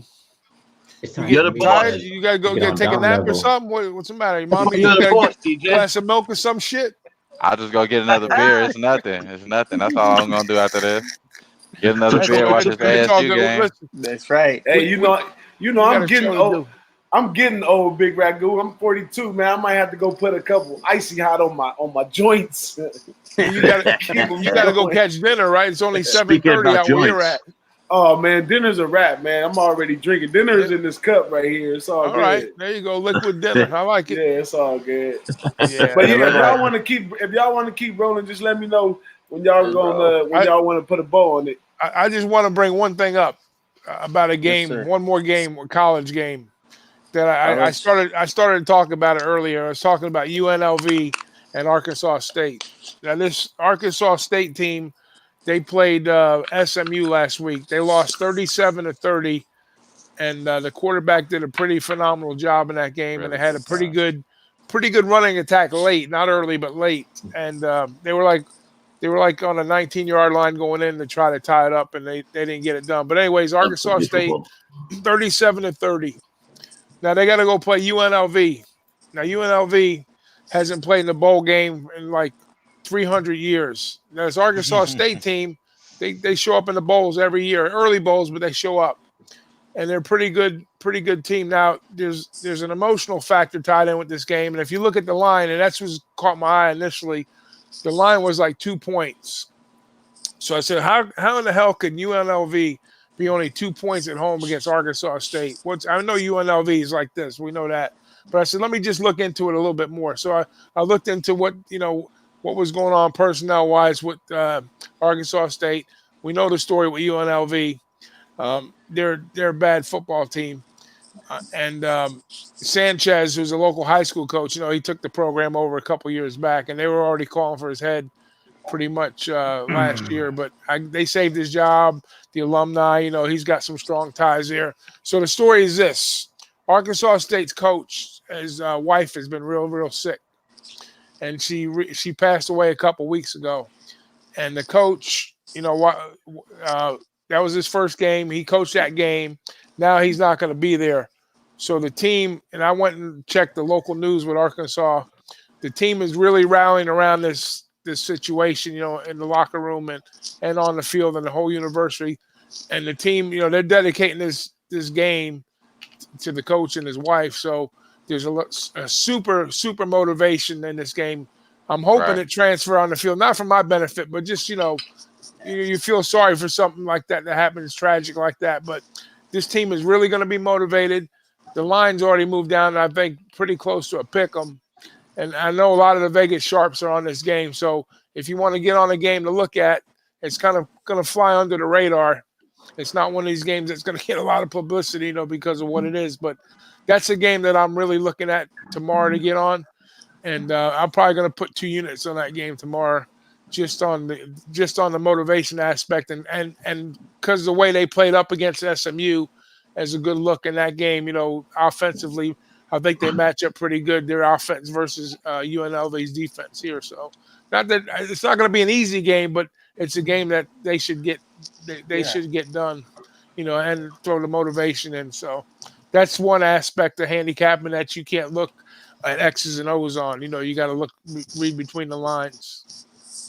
It's time You're for the me Tired? to You gotta go get on take a down nap or level. something? What's the matter? Mommy, You're you the gotta boss, get a DJ. glass of milk or some shit? I'll just go get another beer. It's nothing. It's nothing. That's all I'm gonna do after this. Get another That's beer, all watch good. this It's all ASU good. game. Listen, That's right. Hey, you know, we I'm got a getting show to old. do. I'm getting old, Big Ragoo. I'm 42, man. I might have to go put a couple icy hot on my joints. You gotta go catch dinner, right? It's only Speaking 7:30 about out where you're joints. at. Oh man, dinner's a wrap, man. I'm already drinking. Dinner's in this cup right here. It's all All good. right, there you go. Liquid dinner. I like Yeah, it. it's all good. Yeah. But It yeah, look if y'all like want to keep rolling, just let me know when y'all I- y'all want to put a bow on it. I just want to bring one thing up about a Yes, game, sir. one more game, a college game that I College. started to talk about it earlier. I was talking about UNLV and Arkansas State. Now this Arkansas State team, they played SMU last week. They lost 37-30, and the quarterback did a pretty phenomenal job in that game. And they really had a good pretty good running attack late, not early but late. And they were like on a 19-yard line going in to try to tie it up, and they didn't get it done. But anyways, Arkansas State 37-30. Now they got to go play UNLV. Now UNLV hasn't played in the bowl game in like 300 years. Now this Arkansas State team, they show up in the bowls every year, early bowls, but they show up, and they're pretty good team. Now there's an emotional factor tied in with this game, and if you look at the line, and that's what caught my eye initially, the line was like 2 points. So I said, how in the hell can UNLV be only 2 points at home against Arkansas State? I know UNLV is like this, we know that, but I said let me just look into it a little bit more. So I looked into what was going on personnel wise with Arkansas State. We know the story with UNLV. They're a bad football team, and Sanchez, who's a local high school coach, he took the program over a couple years back, and they were already calling for his head pretty much last year, but they saved his job. The alumni, he's got some strong ties there. So the story is this: Arkansas State's coach, his wife has been real sick, and she passed away a couple weeks ago. And the coach, that was his first game. He coached that game. Now he's not going to be there. So the team, and I went and checked the local news with Arkansas. The team is really rallying around this situation, in the locker room and on the field and the whole university. And the team, they're dedicating this game to the coach and his wife. So there's a super motivation in this game. I'm hoping it transfer on the field, not for my benefit, but just, you feel sorry for something like that happens, tragic like that. But this team is really going to be motivated. The line's already moved down, I think, pretty close to a pick 'em. And I know a lot of the Vegas sharps are on this game. So if you want to get on a game to look at, it's kind of going to fly under the radar. It's not one of these games that's going to get a lot of publicity, because of what it is. But that's a game that I'm really looking at tomorrow to get on. And I'm probably going to put 2 units on that game tomorrow, just on the motivation aspect, and because of the way they played up against SMU as a good look in that game. Offensively, I think they match up pretty good. Their offense versus UNLV's defense here. So not that it's not going to be an easy game, but it's a game that they should get should get done, and throw the motivation in. So that's one aspect of handicapping that you can't look at X's and O's on. You got to read between the lines.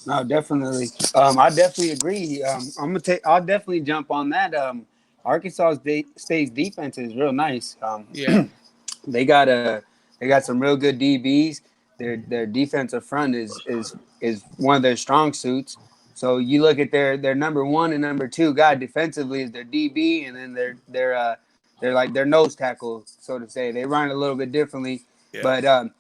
No, definitely. I definitely agree. I'll definitely jump on that. Arkansas State's defense is real nice. Yeah. They got some real good DBs. Their defensive front is one of their strong suits. So you look at their number one and number two guy defensively is their DB, and then they're like their nose tackle, so to say. They run a little bit differently, Yeah. but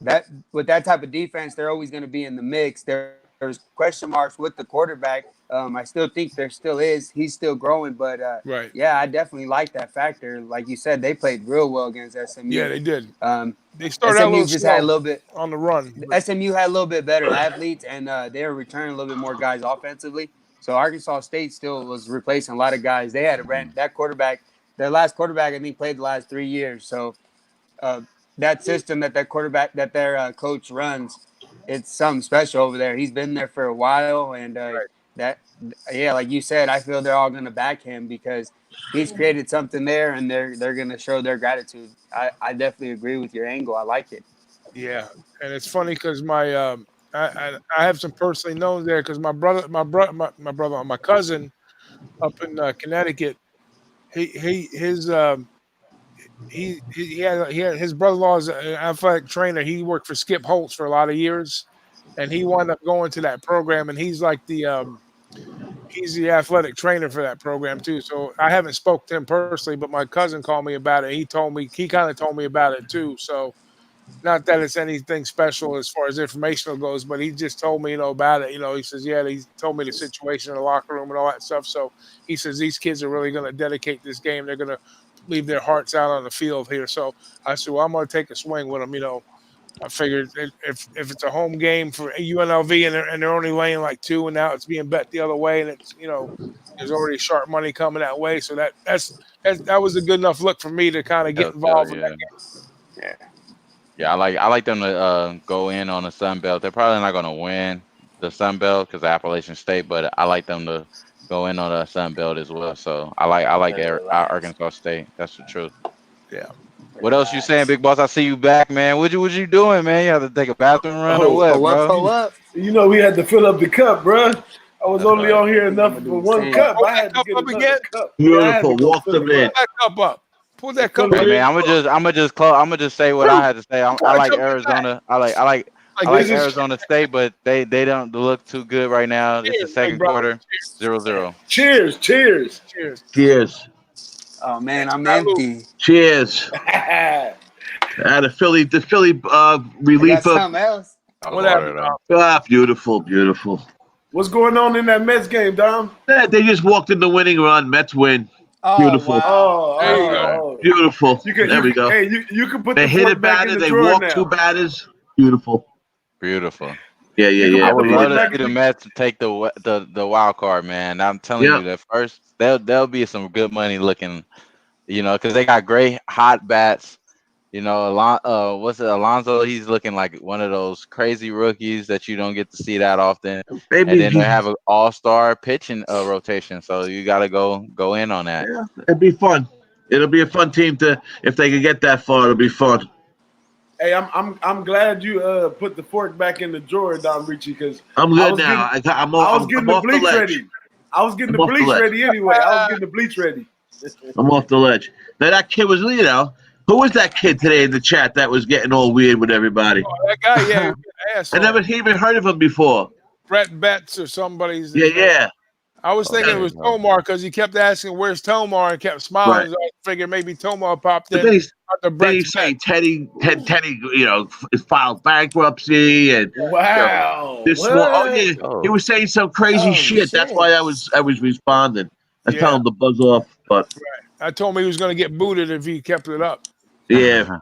that with that type of defense, they're always going to be in the mix. There's question marks with the quarterback. I still think there still is. He's still growing, but Right. yeah, I definitely like that factor. Like you said, they played real well against SMU. Yeah, they did. Um, They started out a SMU little just slow had a little bit. on the run. but- SMU had a little bit better athletes, and they were returning a little bit more guys offensively. So Arkansas State still was replacing a lot of guys. They had that quarterback. Their last quarterback, I think, played the last 3 years. So that system that quarterback that their coach runs, it's something special over there. He's been there for a while, and that like you said, I feel they're all going to back him because he's created something there, and they're going to show their gratitude. I definitely agree with your angle. I like it. Yeah, and it's funny because I have some personally known there because my cousin up in Connecticut, he had his brother-in-law is an athletic trainer. He worked for Skip Holtz for a lot of years, and he wound up going to that program, and he's like he's the athletic trainer for that program too. So I haven't spoke to him personally, but my cousin called me about it. He kind of told me about it too. So not that it's anything special as far as informational goes, but he just told me, about it. He says, yeah, he told me the situation in the locker room and all that stuff. So he says these kids are really going to dedicate this game. They're going to leave their hearts out on the field here. So I said, well, I'm going to take a swing with them. I figured if it's a home game for UNLV and they're only laying like 2, and now it's being bet the other way, and it's there's already sharp money coming that way. So that was a good enough look for me to kind of get involved in that game. Yeah, I like them to go in on the Sun Belt. They're probably not going to win the Sun Belt because of Appalachian State, but I like them to go in on the Sun Belt as well. So I like Arkansas State. That's the truth. Yeah. What else you saying, Big Boss? I see you back, man. What you doing, man? You have to take a bathroom run or what, bro? We had to fill up the cup, bro. I was only on here enough for one cup. I had to get another cup. Beautiful. Walk them in. Pull that cup up. Pull that cup Hey, up. man, I'm just say what I had to say. I like Arizona. I like Arizona State, but they don't look too good right now. It's the second quarter, 0-0. Cheers. Oh man, I'm empty. Cheers. The Philly relief of Something else. Whatever. Beautiful. What's going on in that Mets game, Dom? They just walked in the winning run. Mets win. Beautiful. Wow. Oh, Beautiful. there we go. Hey, you can put They the hit fork a back batter. in the They drawer walked now. 2 batters. Beautiful. Yeah. I would love to see the Mets to take the wild card, man. I'm telling you that first there'll be some good money looking, because they got great hot bats. Alonso? He's looking like one of those crazy rookies that you don't get to see that often. Maybe and then they have an all-star pitching rotation, so you got to go in on that. Yeah, it'd be fun. It'll be a fun team if they can get that far. It'll be fun. Hey, I'm glad you put the fork back in the drawer, Dom Rici, because I'm good now. I'm off the ledge. Ready. I was getting the bleach ready anyway. I'm off the ledge. Now that kid was, who was that kid today in the chat that was getting all weird with everybody? Oh, that guy, yeah, he was an asshole. I never even heard of him before. Brett Betts or somebody's. Yeah. I was thinking it was Tomar because he kept asking, "Where's Tomar?" and kept smiling. Right. So I figured maybe Tomar popped in. Then he say Teddy, filed bankruptcy and wow. He was saying some crazy shit. That's why I was responding. I told him to buzz off, but I told him he was going to get booted if he kept it up. Yeah,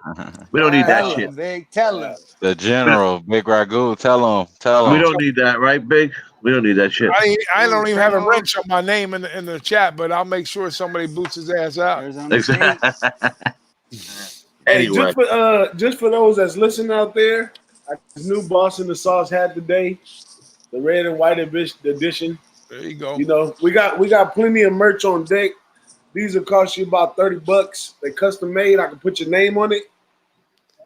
we don't need that shit. Big, tell him. The general, BigRagoo, tell him. We don't need that, right, Big? We don't need that shit. I don't even have a wrench on my name in the chat, but I'll make sure somebody boots his ass out. Hey, just for those that's listening out there, this new Boss in the Sauce hat today, the red and white edition. There you go. We got plenty of merch on deck. These will cost you about $30. They custom made. I can put your name on it.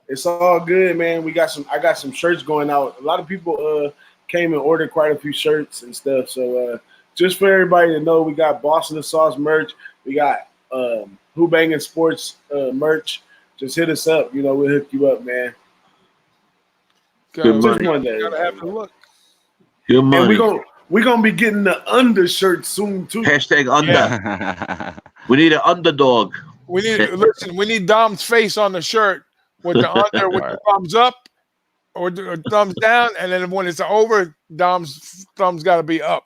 It's all good, man. I got some shirts going out. A lot of people came and ordered quite a few shirts and stuff. So just for everybody to know, we got Boss in the Sauce merch. We got Who-Bangin Sports merch. Just hit us up. We'll hook you up, man. Good money. Gotta have a look. Good money. And We're gonna be getting the undershirt soon too. Hashtag under. Yeah. We need an underdog. We need Dom's face on the shirt with the under with the thumbs up or the thumbs down, and then when it's over, Dom's thumbs got to be up.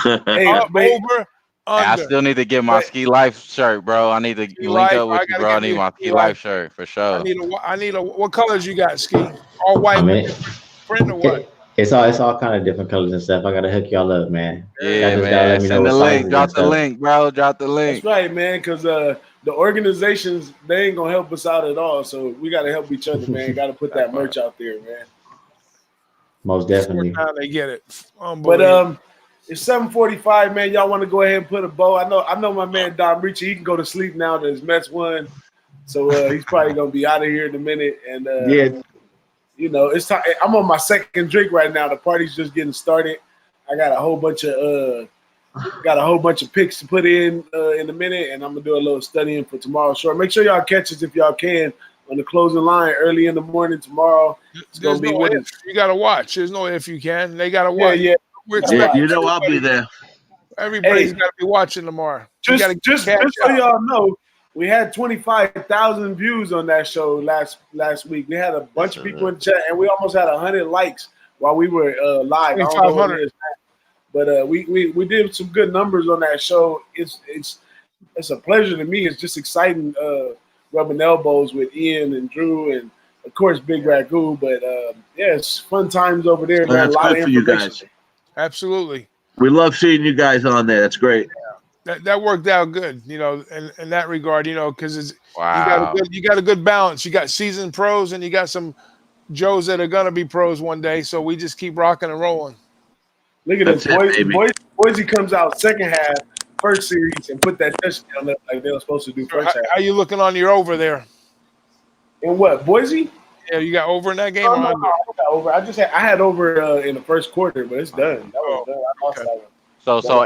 Hey, Up, over, I under. still need to get my Ski Life shirt, bro. I need to Ski link Life, up with I you, gotta bro. I get me need a my Ski Ski Life. Life shirt for sure. I need a. What colors you got, Ski? All white I mean, with the print or what? it's all kind of different colors and stuff. I gotta hook y'all up, man. Yeah, Y'all just gotta let man. me know Send what the link. sizes Drop and the stuff. link, bro. Drop the link. that's right, man. Because the organizations, they ain't gonna help us out at all. So we gotta help each other, man. Got to put that merch out there, man. Most definitely. Now they get it. But it's 7:45, man. Y'all want to go ahead and put a bow? I know my man Don Rici. He can go to sleep now that his Mets won, so he's probably gonna be out of here in a minute. And Yeah. you know, it's time. I'm on my second drink right now. The party's just getting started. I got a whole bunch of picks to put in a minute, and I'm gonna do a little studying for tomorrow's show. Make sure y'all catch us if y'all can on the closing line early in the morning tomorrow. It's gonna be with us. You gotta watch. There's no if you can. They gotta watch. Yeah. We're Yeah, expecting You know I'll be there. everybody's got to be watching tomorrow. Just so out. y'all know, we had 25,000 views on that show last week. We had a bunch of people in the chat, and we almost had 100 likes while we were live. I don't know what it is, but we did some good numbers on that show. It's a pleasure to me. It's just exciting rubbing elbows with Ian and Drew and of course Big Ragoo. But yeah, it's fun times over there, man. That's a lot good of for you information. guys. Absolutely. We love seeing you guys on there. That's great. That worked out good, you know, in that regard, you know, because Wow. you got a good balance. You got seasoned pros and you got some Joes that are gonna be pros one day. So we just keep rocking and rolling. Look at this. Boise comes out second half, first series, and put that touchdown up like they were supposed to do first half. How you looking on your over there? And what, Boise? Yeah, you got over in that game? No, I got over. I had over in the first quarter, but it's done. That was done. I lost that one. So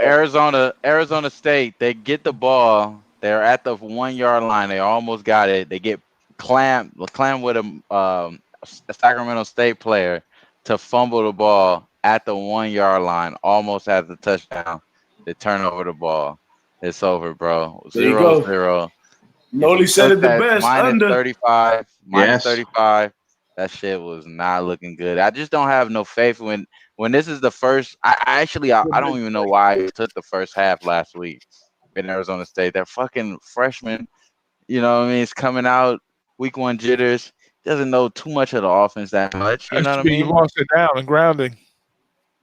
Arizona State, they get the ball. They're at the 1 yard line. They almost got it. They get clammed with a Sacramento State player to fumble the ball at the 1 yard line. Almost has the touchdown. They turn over the ball. It's over, bro. 0-0. Nolly said it the best. Minus Under 35. Yes. 35. That shit was not looking good. I just don't have no faith when this is the first. I don't even know why it took the first half last week in Arizona State. That fucking freshman, you know what I mean? It's coming out week one jitters. Doesn't know too much of the offense that much. You know what I mean? You lost it down and grounding.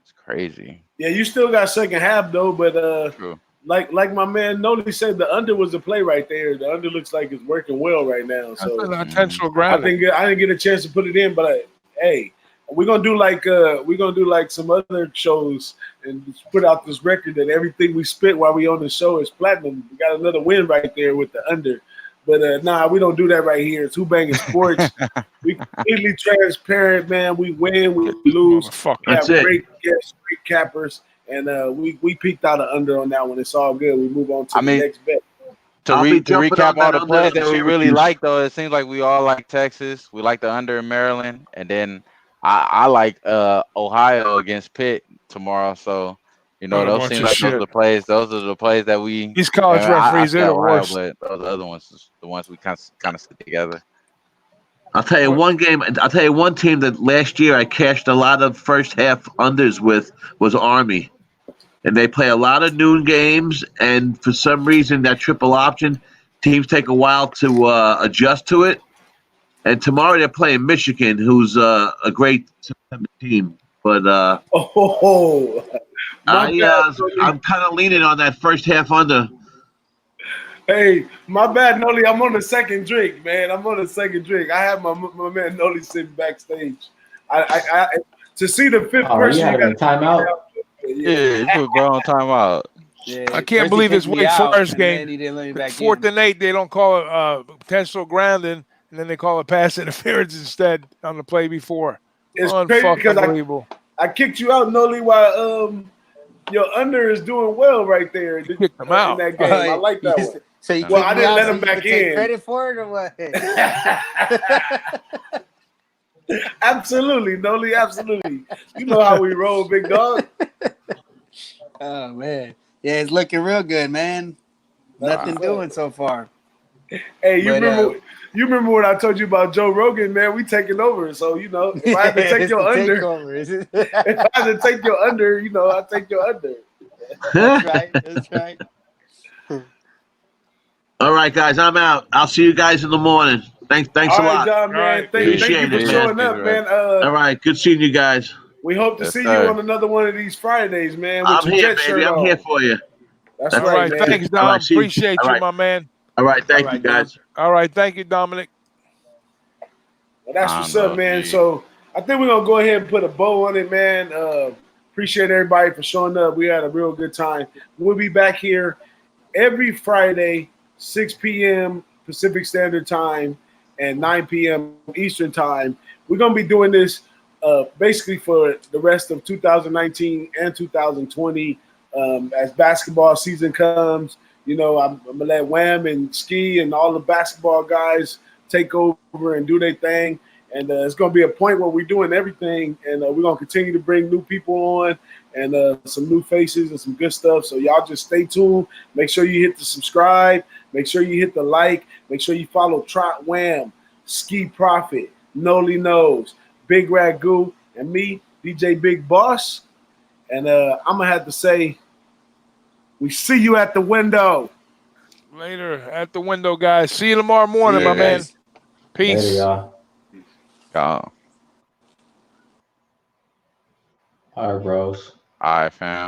It's crazy. Yeah, you still got second half though, but True. like my man Nolly said, the under was the play right there. The under looks like it's working well right now. So intentional grounding. I didn't get a chance to put it in, but hey, we're gonna do like some other shows and put out this record that everything we spit while we on the show is platinum. We got another win right there with the under. But nah, we don't do that right here. It's Who-Bangin Sports. We completely transparent, man. We win, we lose. We have great guests, great cappers. And we peaked out an under on that one. It's all good. We move on to the next bet. To recap all the plays that we really like, though, it seems like we all like Texas. We like the under in Maryland, and then I like Ohio against Pitt tomorrow. So you know those seem like those are the plays. Those are the plays that we. These college referees, they're the worst. But those other ones, the ones we kind of stick together. I'll tell you one game. I'll tell you one team that last year I cashed a lot of first half unders with was Army. And they play a lot of noon games, and for some reason, that triple option, teams take a while to adjust to it. And tomorrow they're playing Michigan, who's a great team. But I'm kind of leaning on that first half under. Hey, my bad, Nolly. I'm on the second drink, man. I'm on the second drink. I have my man Nolly sitting backstage. I to see the fifth person. You got a timeout. Yeah, you put bro on timeout. Yeah, I can't believe this Wake Forest game. 4th in. and 8, they don't call it potential grounding, and then they call it pass interference instead on the play before. It's crazy because I kicked you out, Nolly, while your under is doing well right there. You kicked them out in that game. I like that one. So you I didn't let him back in. Credit for it or what? Absolutely, Nolly. Absolutely. You know how we roll, big dog. Oh man, yeah, it's looking real good, man. That's Nothing what's up. doing so far. Hey, you But remember what I told you about Joe Rogan, man? We taking over. So, you know, if I had to take it's your the under, takeover. if I had to take your under, you know, I take your under. That's right. That's right. All right, guys, I'm out. I'll see you guys in the morning. Thanks All a right, lot. John, All man. right. Thank Peace, you Appreciate for it, peace, man. showing peace, up, Reg. man. All right, good seeing you guys. We hope to Yes, see you sir. on another one of these Fridays, man, with I'm your here, Jet baby. shirt I'm here on. for you. That's All That's right, right. man. Thanks, all right. Dom. See you. Appreciate All you, right. my man. All right. All Thank you, right, Dom. guys. All right. Thank you, Dominic. Well, that's I what's don't know up, if man. he. So I think we're gonna go ahead and put a bow on it, man. Appreciate everybody for showing up. We had a real good time. We'll be back here every Friday, 6 p.m. Pacific Standard Time and 9 p.m. Eastern Time. We're gonna be doing this basically for the rest of 2019 and 2020. As basketball season comes, you know, I'm gonna let Wham and Ski and all the basketball guys take over and do their thing. And it's going to be a point where we're doing everything, and we're going to continue to bring new people on and some new faces and some good stuff. So y'all just stay tuned. Make sure you hit the subscribe. Make sure you hit the like. Make sure you follow Trot Wham, SkeeProfit, Nolly Knows, Big Ragoo, and me, DJ Big Boss. And I'm going to have to say, we see you at the window. Later at the window, guys. See you tomorrow See morning, you my Later. man. guys. Later, Peace. y'all. All All right, bros. right, fam.